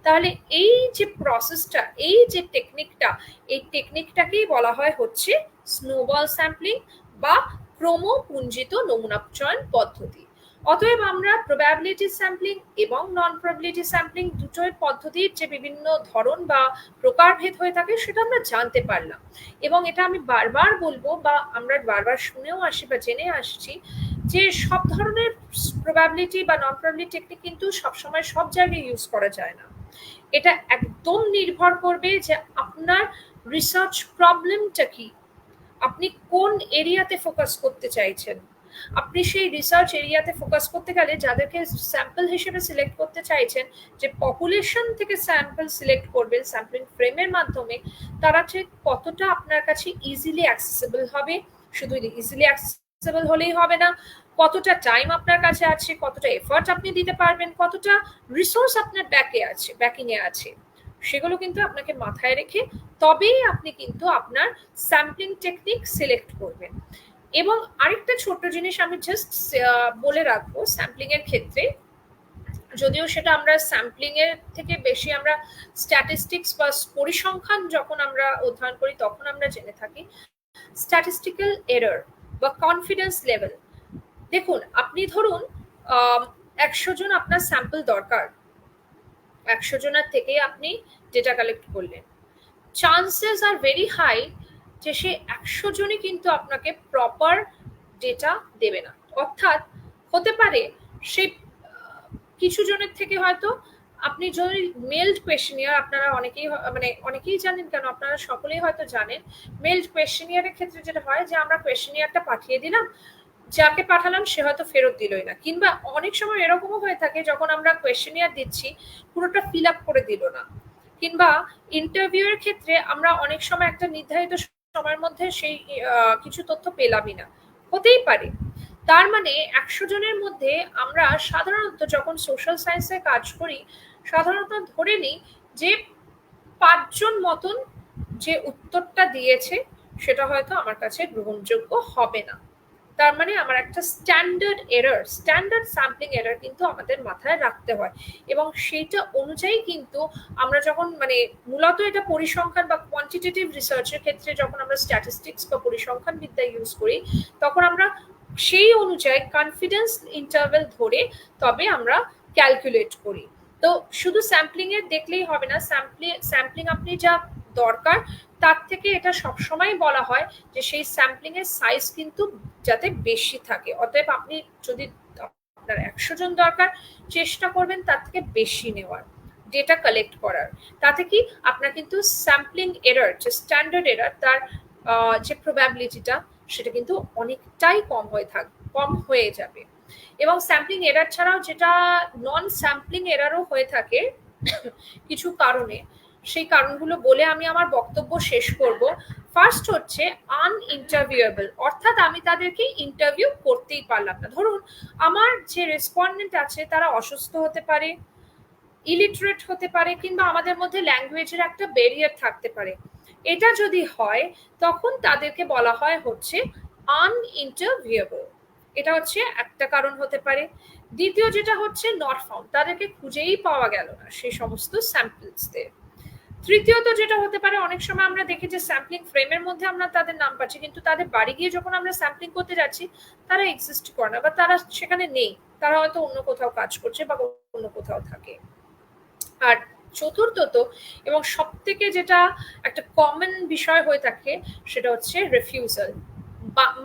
তাহলে এই যে প্রসেসটা, এই যে টেকনিকটা, এই টেকনিকটাকেই বলা হয় হচ্ছে স্নোবল স্যাম্পলিং বা ক্রমপুঞ্জিত নমুনা চয়ন পদ্ধতি। অতএব আমরা প্রবাবিলিটি স্যাম্পলিং এবং নন প্রবাবিলিটি স্যাম্পলিং দুটোর পদ্ধতির যে বিভিন্ন ধরন বা প্রকারভেদ হয়ে থাকে সেটা আমরা জানতে পারলাম। এবং এটা আমি বারবার বলবো, বা আমরা বারবার শুনেও আসি বা জেনে আসছি, যে সব ধরনের প্রবাবিলিটি বা নন প্রবাবিলিটি টেকনিক কিন্তু সবসময় সব জায়গায় ইউজ করা যায় না। এটা একদম নির্ভর করবে যে আপনার রিসার্চ প্রবলেমটা কি, আপনি কোন এরিয়াতে ফোকাস করতে চাইছেন। আপনি সেই রিসার্চ এরিয়াতে ফোকাস করতে গেলে যাদেরকে স্যাম্পল হিসেবে সিলেক্ট করতে চাইছেন, যে পপুলেশন থেকে স্যাম্পল সিলেক্ট করবেন স্যাম্পলিং ফ্রেমের মাধ্যমে, তারা ঠিক কতটা আপনার কাছে ইজিলি অ্যাক্সেসেবল হবে। শুধু ইজিলি অ্যাক্সেসেবল হলেই হবে না, কতটা টাইম আপনার কাছে আছে, কতটা এফর্ট আপনি দিতে পারবেন, কতটা রিসোর্স আপনার ব্যাকিং এ আছে, সেগুলো কিন্তু আপনাকে মাথায় রেখে তবেই আপনি কিন্তু আপনার স্যাম্পলিং টেকনিক সিলেক্ট করবেন। এবং আরেকটা ছোট্ট জিনিস আমি জাস্ট বলে রাখবো স্যাম্পলিং এর ক্ষেত্রে, যদিও সেটা আমরা স্যাম্পলিং এর থেকে বেশি আমরা স্ট্যাটিস্টিক্স বা পরিসংখ্যান যখন আমরা অধ্যয়ন করি তখন আমরা জেনে থাকি স্ট্যাটিস্টিক্যাল এরর বা কনফিডেন্স লেভেল। দেখুন, আপনি ধরুন 100 জন আপনার স্যাম্পল দরকার, 100 জনের থেকে আপনি ডেটা কালেক্ট করলেন, চান্সেস আর ভেরি হাই যে সে 100 জনই কিন্তু আপনাকে প্রপার ডেটা দেবে না। অর্থাৎ হতে পারে সে কিছু জনের থেকে হয়তো আপনি যদি মেলড কোয়েশ্চেনিয়ার, আপনারা অনেকেই মানে অনেকেই জানেন, কেন আপনারা সকলেই হয়তো জানেন, মেলড কোয়েশ্চেনিয়ারের ক্ষেত্রে যেটা হয় যে আমরা কোয়েশ্চেনিয়ারটা পাঠিয়ে দিলাম, যাকে পাঠালাম সে হয়তো ফেরত দিলই না, কিংবা অনেক সময় এরকমও হয়ে থাকে যখন আমরা কোয়েশ্চেনিয়ার দিচ্ছি পুরোটা ফিল আপ করে দিল না, কিংবা ইন্টারভিউ এর ক্ষেত্রে আমরা অনেক সময় একটা নির্ধারিত সময়ের মধ্যে সেই কিছু তথ্য পেলামই না, হতেই পারে। তার মানে 100 জনের মধ্যে আমরা সাধারণত যখন সোশ্যাল সায়েন্সে কাজ করি সাধারণত ধরে নিই যে 5 জন মতন যে উত্তরটা দিয়েছে সেটা হয়তো আমার কাছে গ্রহণযোগ্য হবে না। তার মানে আমার একটা স্ট্যান্ডার্ড স্যাম্পলিং এরর কিন্তু আমাদের মাথায় রাখতে হয়, এবং সেইটা অনুযায়ী কিন্তু আমরা যখন মানে মূলত এটা পরিসংখ্যান বা কোয়ান্টিটেটিভ রিসার্চের ক্ষেত্রে যখন আমরা স্ট্যাটিস্টিক্স বা পরিসংখ্যান বিদ্যা ইউজ করি, তখন আমরা সেই অনুযায়ী কনফিডেন্স ইন্টারভেল ধরে তবে আমরা ক্যালকুলেট করি। তো শুধু স্যাম্পলিং এর দেখলেই হবে না, স্যাম্পলিং আপনি যা দরকার তার থেকে এটা সবসময় বলা হয় যে সেই স্যাম্পলিং এর সাইজ কিন্তু যাতে বেশি থাকে। অতএব আপনি যদি আপনার 100 জন দরকার, চেষ্টা করবেন তার থেকে বেশি নেওয়ার, ডেটা কালেক্ট করার। তাতে কি আপনার কিন্তু স্যাম্পলিং এরর, যে স্ট্যান্ডার্ড এরর, তার যে প্রবাবিলিটিটা সেটা কিন্তু অনেকটাই কম হয়ে যাবে। এবং স্যাম্পলিং এরর ছাড়াও যেটা নন স্যাম্পলিং এররও হয়ে থাকে কিছু কারণে, সেই কারণগুলো বলে আমি আমার বক্তব্য শেষ করব। ফার্স্ট হচ্ছে আনইন্টারভিউয়েবল, অর্থাৎ আমি তাদেরকে ইন্টারভিউ করতেই পারলাম না। ধরুন আমার যে রেসপন্ডেন্ট আছে তারা অসুস্থ হতে পারে, ইলিটারেট হতে পারে, কিংবা আমাদের মধ্যে ল্যাঙ্গুয়েজের একটা ব্যারিয়ার থাকতে পারে। এটা যদি হয় তখন তাদেরকে বলা হয় হচ্ছে আনইন্টারভিউয়েবল, এটা হচ্ছে একটা কারণ হতে পারে। দ্বিতীয় যেটা হচ্ছে নট ফাউন্ড, তাদেরকে খুঁজেই পাওয়া গেল না সেই সমস্ত স্যাম্পলসদের। তৃতীয়ত যেটা হতে পারে, অনেক সময় আমরা দেখি যে স্যাম্পলিং ফ্রেমের মধ্যে আমরা তাদের নাম পাচ্ছি, কিন্তু তাদের বাড়ি গিয়ে যখন আমরা স্যাম্পলিং করতে যাচ্ছি তারা এক্সিস্ট করে না, বা তারা সেখানে নেই, তারা হয়তো অন্য কোথাও কাজ করছে বা অন্য কোথাও থাকে। আর চতুর্থত এবং সব থেকে যেটা একটা কমন বিষয় হয়ে থাকে সেটা হচ্ছে রিফিউজাল,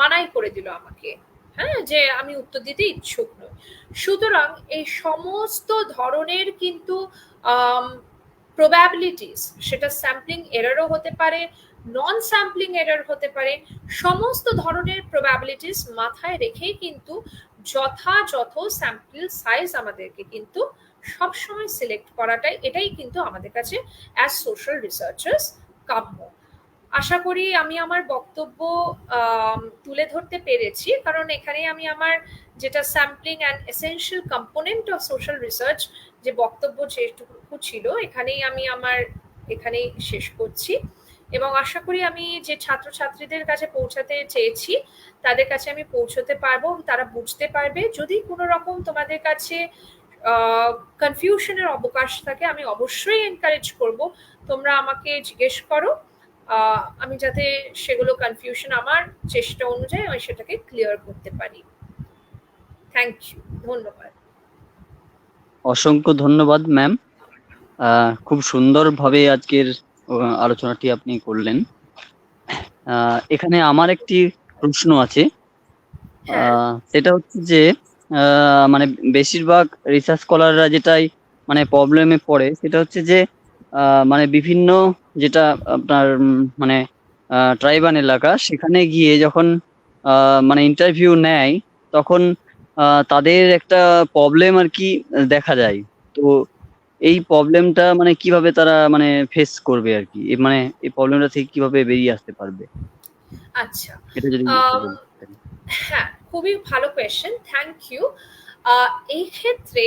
মানাই করে দিল আমাকে, হ্যাঁ, যে আমি উত্তর দিতে ইচ্ছুক নই। সুতরাং এই সমস্ত ধরনের কিন্তু প্রবাবিলিটিস, সেটা স্যাম্পলিং এররও হতে পারে, নন স্যাম্পলিং এরর হতে পারে, সমস্ত ধরনের প্রবাবিলিটিস মাথায় রেখেই কিন্তু যথাযথ স্যাম্পল সাইজ আমাদেরকে কিন্তু সবসময় সিলেক্ট করাটাই, এটাই কিন্তু আমাদের কাছে অ্যাজ সোশ্যাল রিসার্চার্স কাম্য। আশা করি আমি আমার বক্তব্য তুলে ধরতে পেরেছি, কারণ এখানে আমি আমার যেটা sampling and essential component of social research যে বক্তব্য যেটুকু ছিল এখানেই আমি আমার এখানেই শেষ করছি, এবং আশা করি আমি যে ছাত্রছাত্রীদের কাছে পৌঁছাতে চেয়েছি তাদের কাছে আমি পৌঁছতে পারবো, তারা বুঝতে পারবে। যদি কোনো রকম তোমাদের কাছে কনফিউশনের অবকাশ থাকে আমি অবশ্যই এনকারেজ করব, তোমরা আমাকে জিজ্ঞেস করো, আমি যাতে সেগুলো কনফিউশন আমার চেষ্টা অনুযায়ী আমি সেটাকে ক্লিয়ার করতে পারি। থ্যাংক ইউ, ধন্যবাদ। অসংখ্য ধন্যবাদ ম্যাম। খুব সুন্দরভাবে আজকের আলোচনাটি আপনি করলেন। এখানে আমার একটি প্রশ্ন আছে। হ্যাঁ, সেটা হচ্ছে যে মানে বেশিরভাগ রিসার্চ স্কলাররা যেটাই মানে প্রবলেমে পড়ে সেটা হচ্ছে যে মানে বিভিন্ন যেটা আপনার মানে ট্রাইবাল এলাকা সেখানে গিয়ে যখন মানে ইন্টারভিউ নেয় তখন তাদের একটা প্রবলেম আর কি দেখা যায়। তো এই প্রবলেমটা মানে কিভাবে তারা মানে ফেস করবে আর কি, মানে এই প্রবলেমটা থেকে কিভাবে বেরিয়ে আসতে পারবে, আচ্ছা। এটা যদি একটু আম, বলতেন। হ্যাঁ, খুবই ভালো কোয়েশ্চেন, থ্যাংক ইউ। এই ক্ষেত্রে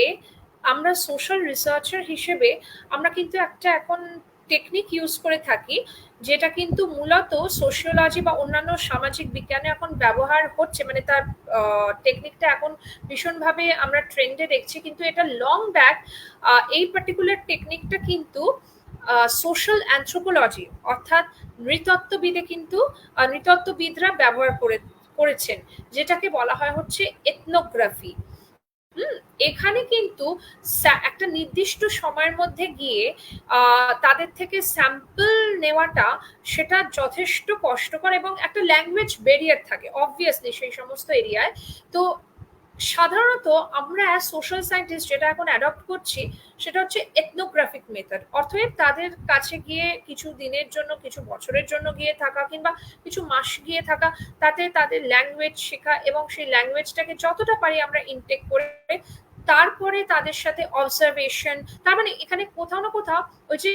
আমরা সোশ্যাল রিসার্চার হিসেবে আমরা কিন্তু একটা এখন টেকনিক ইউজ করে থাকি, যেটা কিন্তু মূলত সোশিওলজি বা অন্যান্য সামাজিক বিজ্ঞানে এখন ব্যবহার হচ্ছে, মানে তার টেকনিকটা এখন ভীষণভাবে আমরা ট্রেন্ডে দেখছি, কিন্তু এটা লং ব্যাক। এই পার্টিকুলার টেকনিকটা কিন্তু সোশ্যাল অ্যানথ্রোপোলজি অর্থাৎ নৃতত্ত্ববিদে কিন্তু নৃতত্ত্ববিদরা ব্যবহার করেছেন, যেটাকে বলা হয় হচ্ছে এথনোগ্রাফি। এখানে কিন্তু একটা নির্দিষ্ট সময়ের মধ্যে গিয়ে তাদের থেকে স্যাম্পল নেওয়াটা সেটা যথেষ্ট কষ্টকর, এবং একটা ল্যাঙ্গুয়েজ ব্যারিয়ার থাকে অবভিয়াসলি সেই সমস্ত এরিয়ায়। তো সাধারণত আমরা সোশ্যাল সায়েন্টিস্ট যেটা এখন অ্যাডপ্ট করছি সেটা হচ্ছে এথনোগ্রাফিক মেথড, অর্থাৎ তাদের কাছে গিয়ে কিছু দিনের জন্য, কিছু বছরের জন্য গিয়ে থাকা, কিংবা কিছু মাস গিয়ে থাকা, তাতে তাদের ল্যাঙ্গুয়েজ শেখা এবং সেই ল্যাঙ্গুয়েজটাকে যতটা পারি আমরা ইনটেক করে তারপরে তাদের সাথে অবজারভেশন। তার মানে এখানে কোথাও না কোথাও ওই যে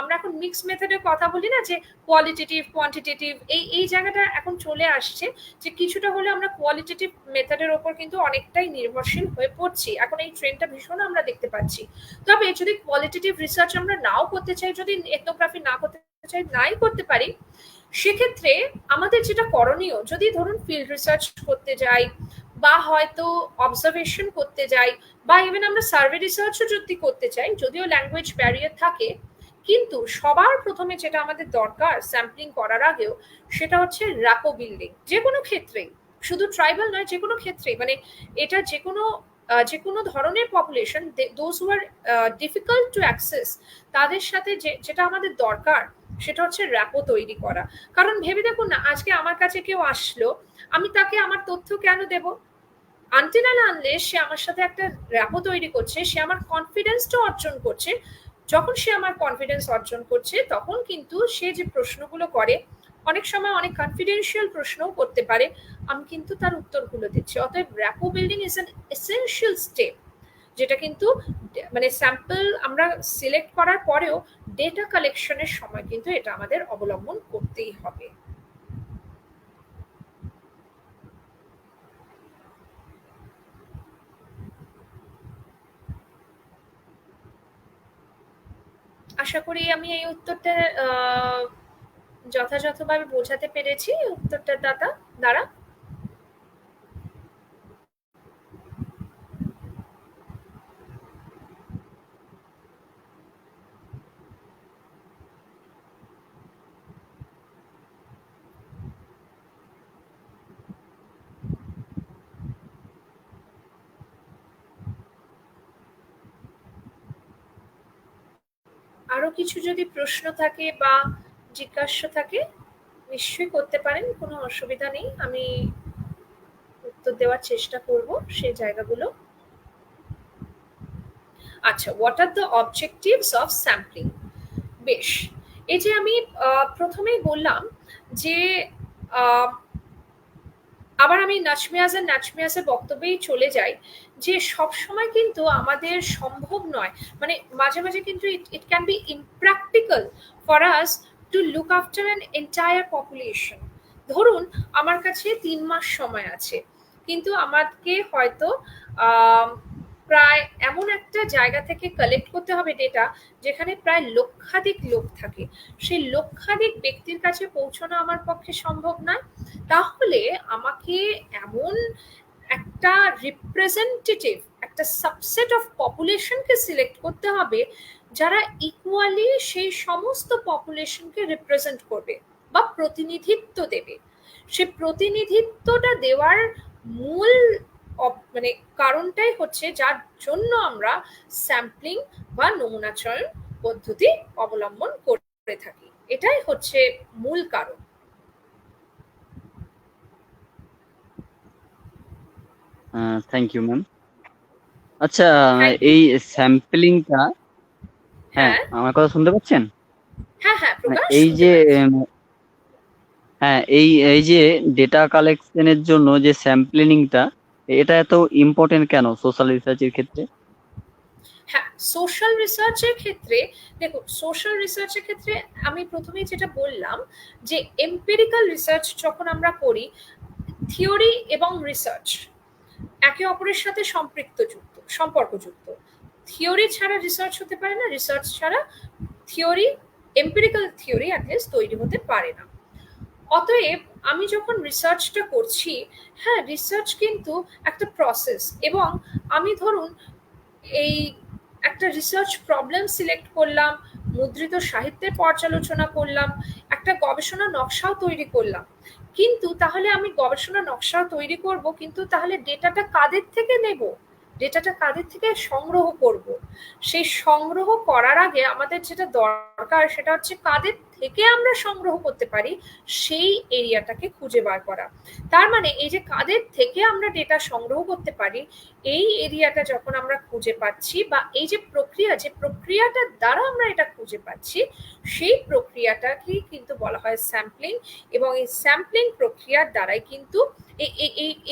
আমরা এখন মিক্স মেথডের কথা বলি না, যে কোয়ালিটেটিভ কোয়ান্টিটেটিভ, এই জায়গাটা এখন চলে আসছে, যে কিছুটা হলে আমরা কোয়ালিটেটিভ মেথডের ওপর কিন্তু অনেকটাই নির্ভরশীল হয়ে পড়ছি, এখন এই ট্রেন্ডটা ভীষণ আমরা দেখতে পাচ্ছি। তবে যদি কোয়ালিটেটিভ রিসার্চ আমরা নাও করতে চাই, যদি এথনোগ্রাফি না করতে চাই, নাই করতে পারি, সেক্ষেত্রে আমাদের যেটা করণীয়, যদি ধরুন ফিল্ড রিসার্চ করতে যাই বা হয়তো অবজারভেশন করতে যাই, বা ইভেন আমরা সার্ভে রিসার্চও যদি করতে চাই, যদিও ল্যাঙ্গুয়েজ ব্যারিয়ার থাকে, কিন্তু সবার প্রথমে যেটা আমাদের দরকার স্যাম্পলিং করার আগেও সেটা হচ্ছে র্যাপো বিল্ডিং। যে কোনো ক্ষেত্রেই, শুধু ট্রাইবাল নয়, যে কোনো ক্ষেত্রেই, মানে এটা যে কোনো ধরনের population, those who are difficult to access, তাদের সাথে যেটা আমাদের দরকার সেটা হচ্ছে র্যাপো তৈরি করা। কারণ ভেবে দেখুন না, আজকে আমার কাছে কেউ আসলো, আমি তাকে আমার তথ্য কেন দেব? আনটিল অ্যান্ড আনলেস সে আমার সাথে একটা র্যাপো তৈরি করছে, সে আমার কনফিডেন্সটা অর্জন করছে। যখন সে আমার কনফিডেন্স অর্জন করছে তখন কিন্তু সে যে প্রশ্নগুলো করে, অনেক সময় অনেক কনফিডেন্সিয়াল প্রশ্নও করতে পারে, আমি কিন্তু তার উত্তরগুলো দিচ্ছি। অতএব rapport building is an essential step, যেটা কিন্তু মানে স্যাম্পল আমরা সিলেক্ট করার পরেও ডেটা কালেকশনের সময় কিন্তু এটা আমাদের অবলম্বন করতেই হবে। আশা করি আমি এই উত্তরটা যথাযথভাবে বোঝাতে পেরেছি উত্তরটার দ্বারা। আরো কিছু যদি প্রশ্ন থাকে বা জিজ্ঞাস্য থাকে নিশ্চয়ই করতে পারেন, কোনো অসুবিধা নেই, আমি উত্তর দেওয়ার চেষ্টা করব সেই জায়গাগুলো। আচ্ছা, what are the objectives of sampling? বেশ, এই যে আমি প্রথমেই বললাম যে আবার আমি নাচমিয়াজের বক্তব্যেই চলে যাই, যে সব সময় কিন্তু আমাদের সম্ভব নয়, মানে মাঝে মাঝে কিন্তু it can be impractical for us to look after an entire population. ধরুন আমার কাছে 3 মাস সময় আছে, কিন্তু আমাকে হয়তো প্রায় এমন একটা জায়গা থেকে কালেক্ট করতে হবে ডেটা যেখানে প্রায় লক্ষাধিক লোক থাকে, সেই লক্ষাধিক ব্যক্তির কাছে পৌঁছানো আমার পক্ষে সম্ভব নয়। তাহলে আমাকে এমন একটা রিপ্রেজেন্টেটিভ, একটা সাবসেট অফ পপুলেশনকে সিলেক্ট করতে হবে যারা ইকুয়ালি সেই সমস্ত পপুলেশনকে রিপ্রেজেন্ট করবে বা প্রতিনিধিত্ব দেবে। সে প্রতিনিধিত্বটা দেওয়ার মূল মানে কারণটাই হচ্ছে যার জন্য আমরা স্যাম্পলিং বা নমুনাচয়ন পদ্ধতি অবলম্বন করে থাকি, এটাই হচ্ছে মূল কারণ। Thank you ma'am. আচ্ছা, Thank you. এই স্যাম্পলিংটা, হ্যাঁ হ্যাঁ আমার কথা শুনতে পাচ্ছেন? হ্যাঁ হ্যাঁ প্রকাশ, এই শুনতে যে পাচ্ছি। হ্যাঁ, এই এই যে ডেটা কালেকশনের জন্য যে স্যাম্পলিংটা, এটা এত ইম্পর্টেন্ট কেন সোশ্যাল রিসার্চের ক্ষেত্রে? হ্যাঁ, সোশ্যাল রিসার্চের ক্ষেত্রে দেখুন, সোশ্যাল রিসার্চের ক্ষেত্রে আমি প্রথমেই যেটা বললাম যে এম্পিরিক্যাল রিসার্চ যখন আমরা করি, থিওরি এবং রিসার্চ একে অপরের সাথে সম্পর্কযুক্ত। থিওরি ছাড়া রিসার্চ হতে পারে না, রিসার্চ ছাড়া থিওরি, এম্পিরিক্যাল থিওরি অ্যাটলিস্ট তৈরি হতে পারে না। অতএব আমি যখন রিসার্চটা করছি, হ্যাঁ রিসার্চ কিন্তু একটা প্রসেস, এবং আমি ধরুন এই একটা রিসার্চ প্রবলেম সিলেক্ট করলাম, মুদ্রিত সাহিত্যের পর্যালোচনা করলাম, একটা গবেষণা নকশাও তৈরি করলাম, কিন্তু তাহলে আমি গবেষণা নকশাও তৈরি করব, কিন্তু তাহলে ডেটাটা কাদের থেকে নেব, ডেটাটা কাদের থেকে সংগ্রহ করব? সেই সংগ্রহ করার আগে আমাদের যেটা দরকার সেটা হচ্ছে কাদের থেকে আমরা সংগ্রহ করতে পারি সেই এরিয়াটাকে খুঁজে বার করা। তার মানে এই যে কাদের থেকে আমরা ডেটা সংগ্রহ করতে পারি, এই এরিয়াটা যখন আমরা খুঁজে পাচ্ছি, বা এই যে প্রক্রিয়াটার দ্বারা আমরা এটা খুঁজে পাচ্ছি, সেই প্রক্রিয়াটাকেই কিন্তু বলা হয় স্যাম্পলিং। এবং এই স্যাম্পলিং প্রক্রিয়ার দ্বারাই কিন্তু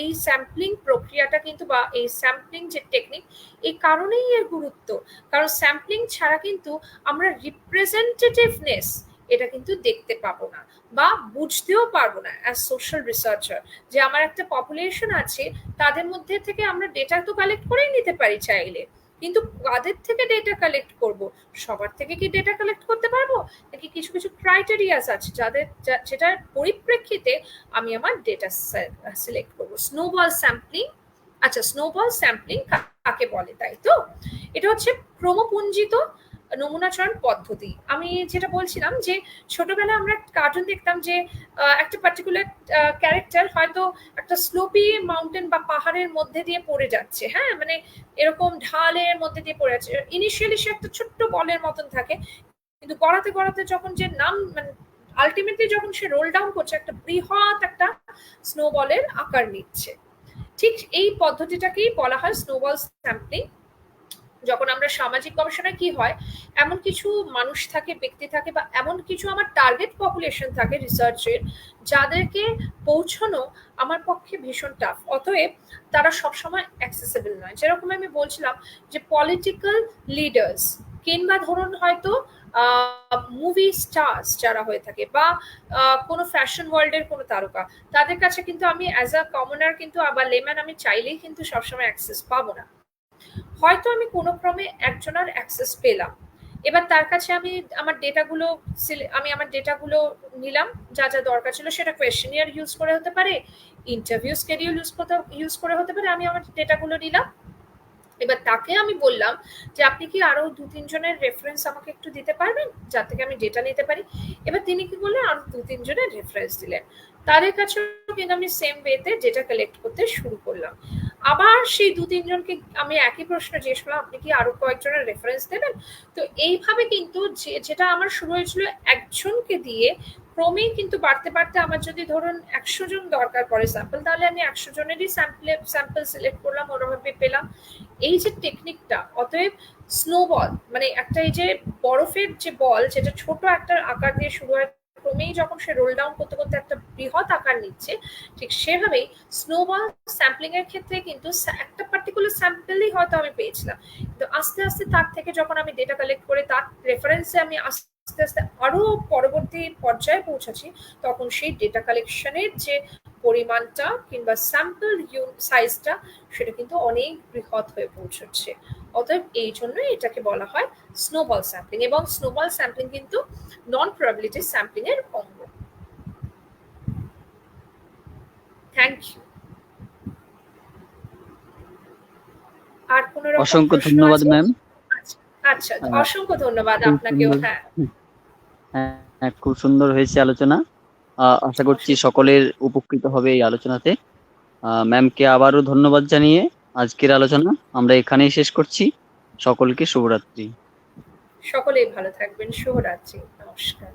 এই স্যাম্পলিং প্রক্রিয়াটা কিন্তু, বা এই স্যাম্পলিং যে টেকনিক, এই কারণেই এর গুরুত্ব। কারণ স্যাম্পলিং ছাড়া কিন্তু আমরা রিপ্রেজেন্টেটিভনেস এটা কিন্তু দেখতে পাবো না বা বুঝতেও পারবো না অ্যাজ সোশ্যাল রিসার্চার, যে আমার একটা পপুলেশন আছে, তাদের মধ্যে থেকে আমরা ডেটা তো কালেক্ট করেই নিতে পারি চাইলে, কিন্তু কাদের থেকে ডেটা কালেক্ট করব? সবার থেকে কি ডেটা কালেক্ট করতে পারবো, নাকি কিছু কিছু ক্রাইটেরিয়াস আছে যেটার পরিপ্রেক্ষিতে আমি আমার ডেটা সিলেক্ট করবো? স্নোবল স্যাম্পলিং, আচ্ছা স্নোবল স্যাম্পলিং কাকে বলে, তাই তো? এটা হচ্ছে ক্রমপুঞ্জিত নমুনাচরণ পদ্ধতি। আমি যেটা বলছিলাম যে ছোটবেলায় আমরা কার্টুন দেখতাম যে একটা পার্টিকুলার ক্যারেক্টার হয়তো একটা স্লোপি মাউন্টেন বা পাহাড়ের মধ্যে দিয়ে পড়ে যাচ্ছে, হ্যাঁ মানে এরকম ঢালের মধ্যে দিয়ে পড়ে যাচ্ছে, ইনিশিয়ালি সে একটা ছোট্ট বলের মতন থাকে, কিন্তু গড়াতে গড়াতে যখন যে নাম মানে আলটিমেটলি যখন সে রোল ডাউন করছে, একটা বৃহৎ একটা স্নোবলের আকার নিচ্ছে। ঠিক এই পদ্ধতিটাকেই বলা হয় স্নোবল স্যাম্পলিং। যখন আমরা সামাজিক গবেষণায় কি হয়, এমন কিছু মানুষ থাকে, ব্যক্তি থাকে, বা এমন কিছু আমার টার্গেট পপুলেশন থাকে রিসার্চের, যাদেরকে পৌঁছানো আমার পক্ষে ভীষণ টাফ, অতএব তারা সবসময় অ্যাক্সেসিবল নয়। যেরকম আমি বলছিলাম যে পলিটিক্যাল লিডার্স, কিংবা ধরুন হয়তো মুভি স্টার্স যারা হয়ে থাকে, বা কোনো ফ্যাশন ওয়ার্ল্ডের কোনো তারকা, তাদের কাছে কিন্তু আমি অ্যাজ আ কমনার কিন্তু আবার লেম্যান আমি চাইলেই কিন্তু সবসময় অ্যাক্সেস পাবো না। হয়তো আমি কোনো ক্রমে একজনের অ্যাক্সেস পেলাম, এবার তার কাছে আমি আমার ডেটাগুলো নিলাম, যা যা দরকার ছিল, সেটা কোয়েশ্চেনিয়ার ইউজ করে হতে পারে, ইন্টারভিউ স্কেডিউল ইউজ করে হতে পারে, আমি আমার ডেটাগুলো নিলাম। এবার তাকে আমি বললাম যে আপনি কি আরো 2-3 জনের রেফারেন্স আমাকে একটু দিতে পারবেন যার থেকে আমি ডেটা নিতে পারি? এবার তিনি কি করলেন, আরো 2-3 জনের রেফারেন্স দিলেন, তাদের কাছে কিন্তু আমি সেম ওয়েতে ডেটা কালেক্ট করতে শুরু করলাম। আবার সেই 2-3 জনকে আমি একই প্রশ্ন জিজ্ঞেস করলাম, আপনি কি আরো কয়েকজনের রেফারেন্স দেবেন? তো এইভাবে কিন্তু যেটা আমার শুরু হয়েছিল একজনকে দিয়ে, ক্রমেই কিন্তু বাড়তে বাড়তে আমার যদি ধরুন 100 জন দরকার পড়ে স্যাম্পল, তাহলে আমি 100 জনেরই স্যাম্পল সিলেক্ট করলাম, ওরভাবে পেলাম। এই যে টেকনিকটা, অতএব স্নোবল মানে একটা এই যে বরফের যে বল, যেটা ছোট একটা আকার দিয়ে শুরু হয়, ক্রমেই যখন সে রোল ডাউন করতে করতে একটা বৃহৎ আকার নিচ্ছে, ঠিক সেভাবেই স্নোবল স্যাম্পলিং এর ক্ষেত্রে কিন্তু একটা পার্টিকুলার স্যাম্পলই হয়তো আমি পেয়েছিলাম, কিন্তু আস্তে আস্তে তার থেকে যখন আমি ডেটা কালেক্ট করে তার রেফারেন্সে আমি আস্তে আস্তে আরো পরবর্তী পর্যায়ে পৌঁছাচ্ছি, তখন সেই ডেটা কালেকশনের যে পরিমাণটা কিংবা স্যাম্পল সাইজটা সেটা কিন্তু অনেক বৃহৎ হয়ে পৌঁছচ্ছে। অতএব এই জন্য এটাকে বলা হয় স্নোবল স্যাম্পলিং, এবং স্নোবল স্যাম্পলিং কিন্তু নন প্রবাবিলিটি স্যাম্পলিং এর অঙ্গ। Thank you. আর কোন রকম অসংখ্য প্রশ্ন ধন্যবাদ আছে? ম্যাম। আচ্ছা, অসংখ্য ধন্যবাদ আপনাকেও। হ্যাঁ, হ্যাঁ, খুব সুন্দর হয়েছে আলোচনা। আশা করছি সকলের উপকৃত হবে এই আলোচনাতে। ম্যামকে আবারও ধন্যবাদ জানিয়ে আজকের আলোচনা আমরা এখানেই শেষ করছি। সকলকে শুভরাত্রি। সকলেই ভালো থাকবেন। শুভরাত্রি। নমস্কার।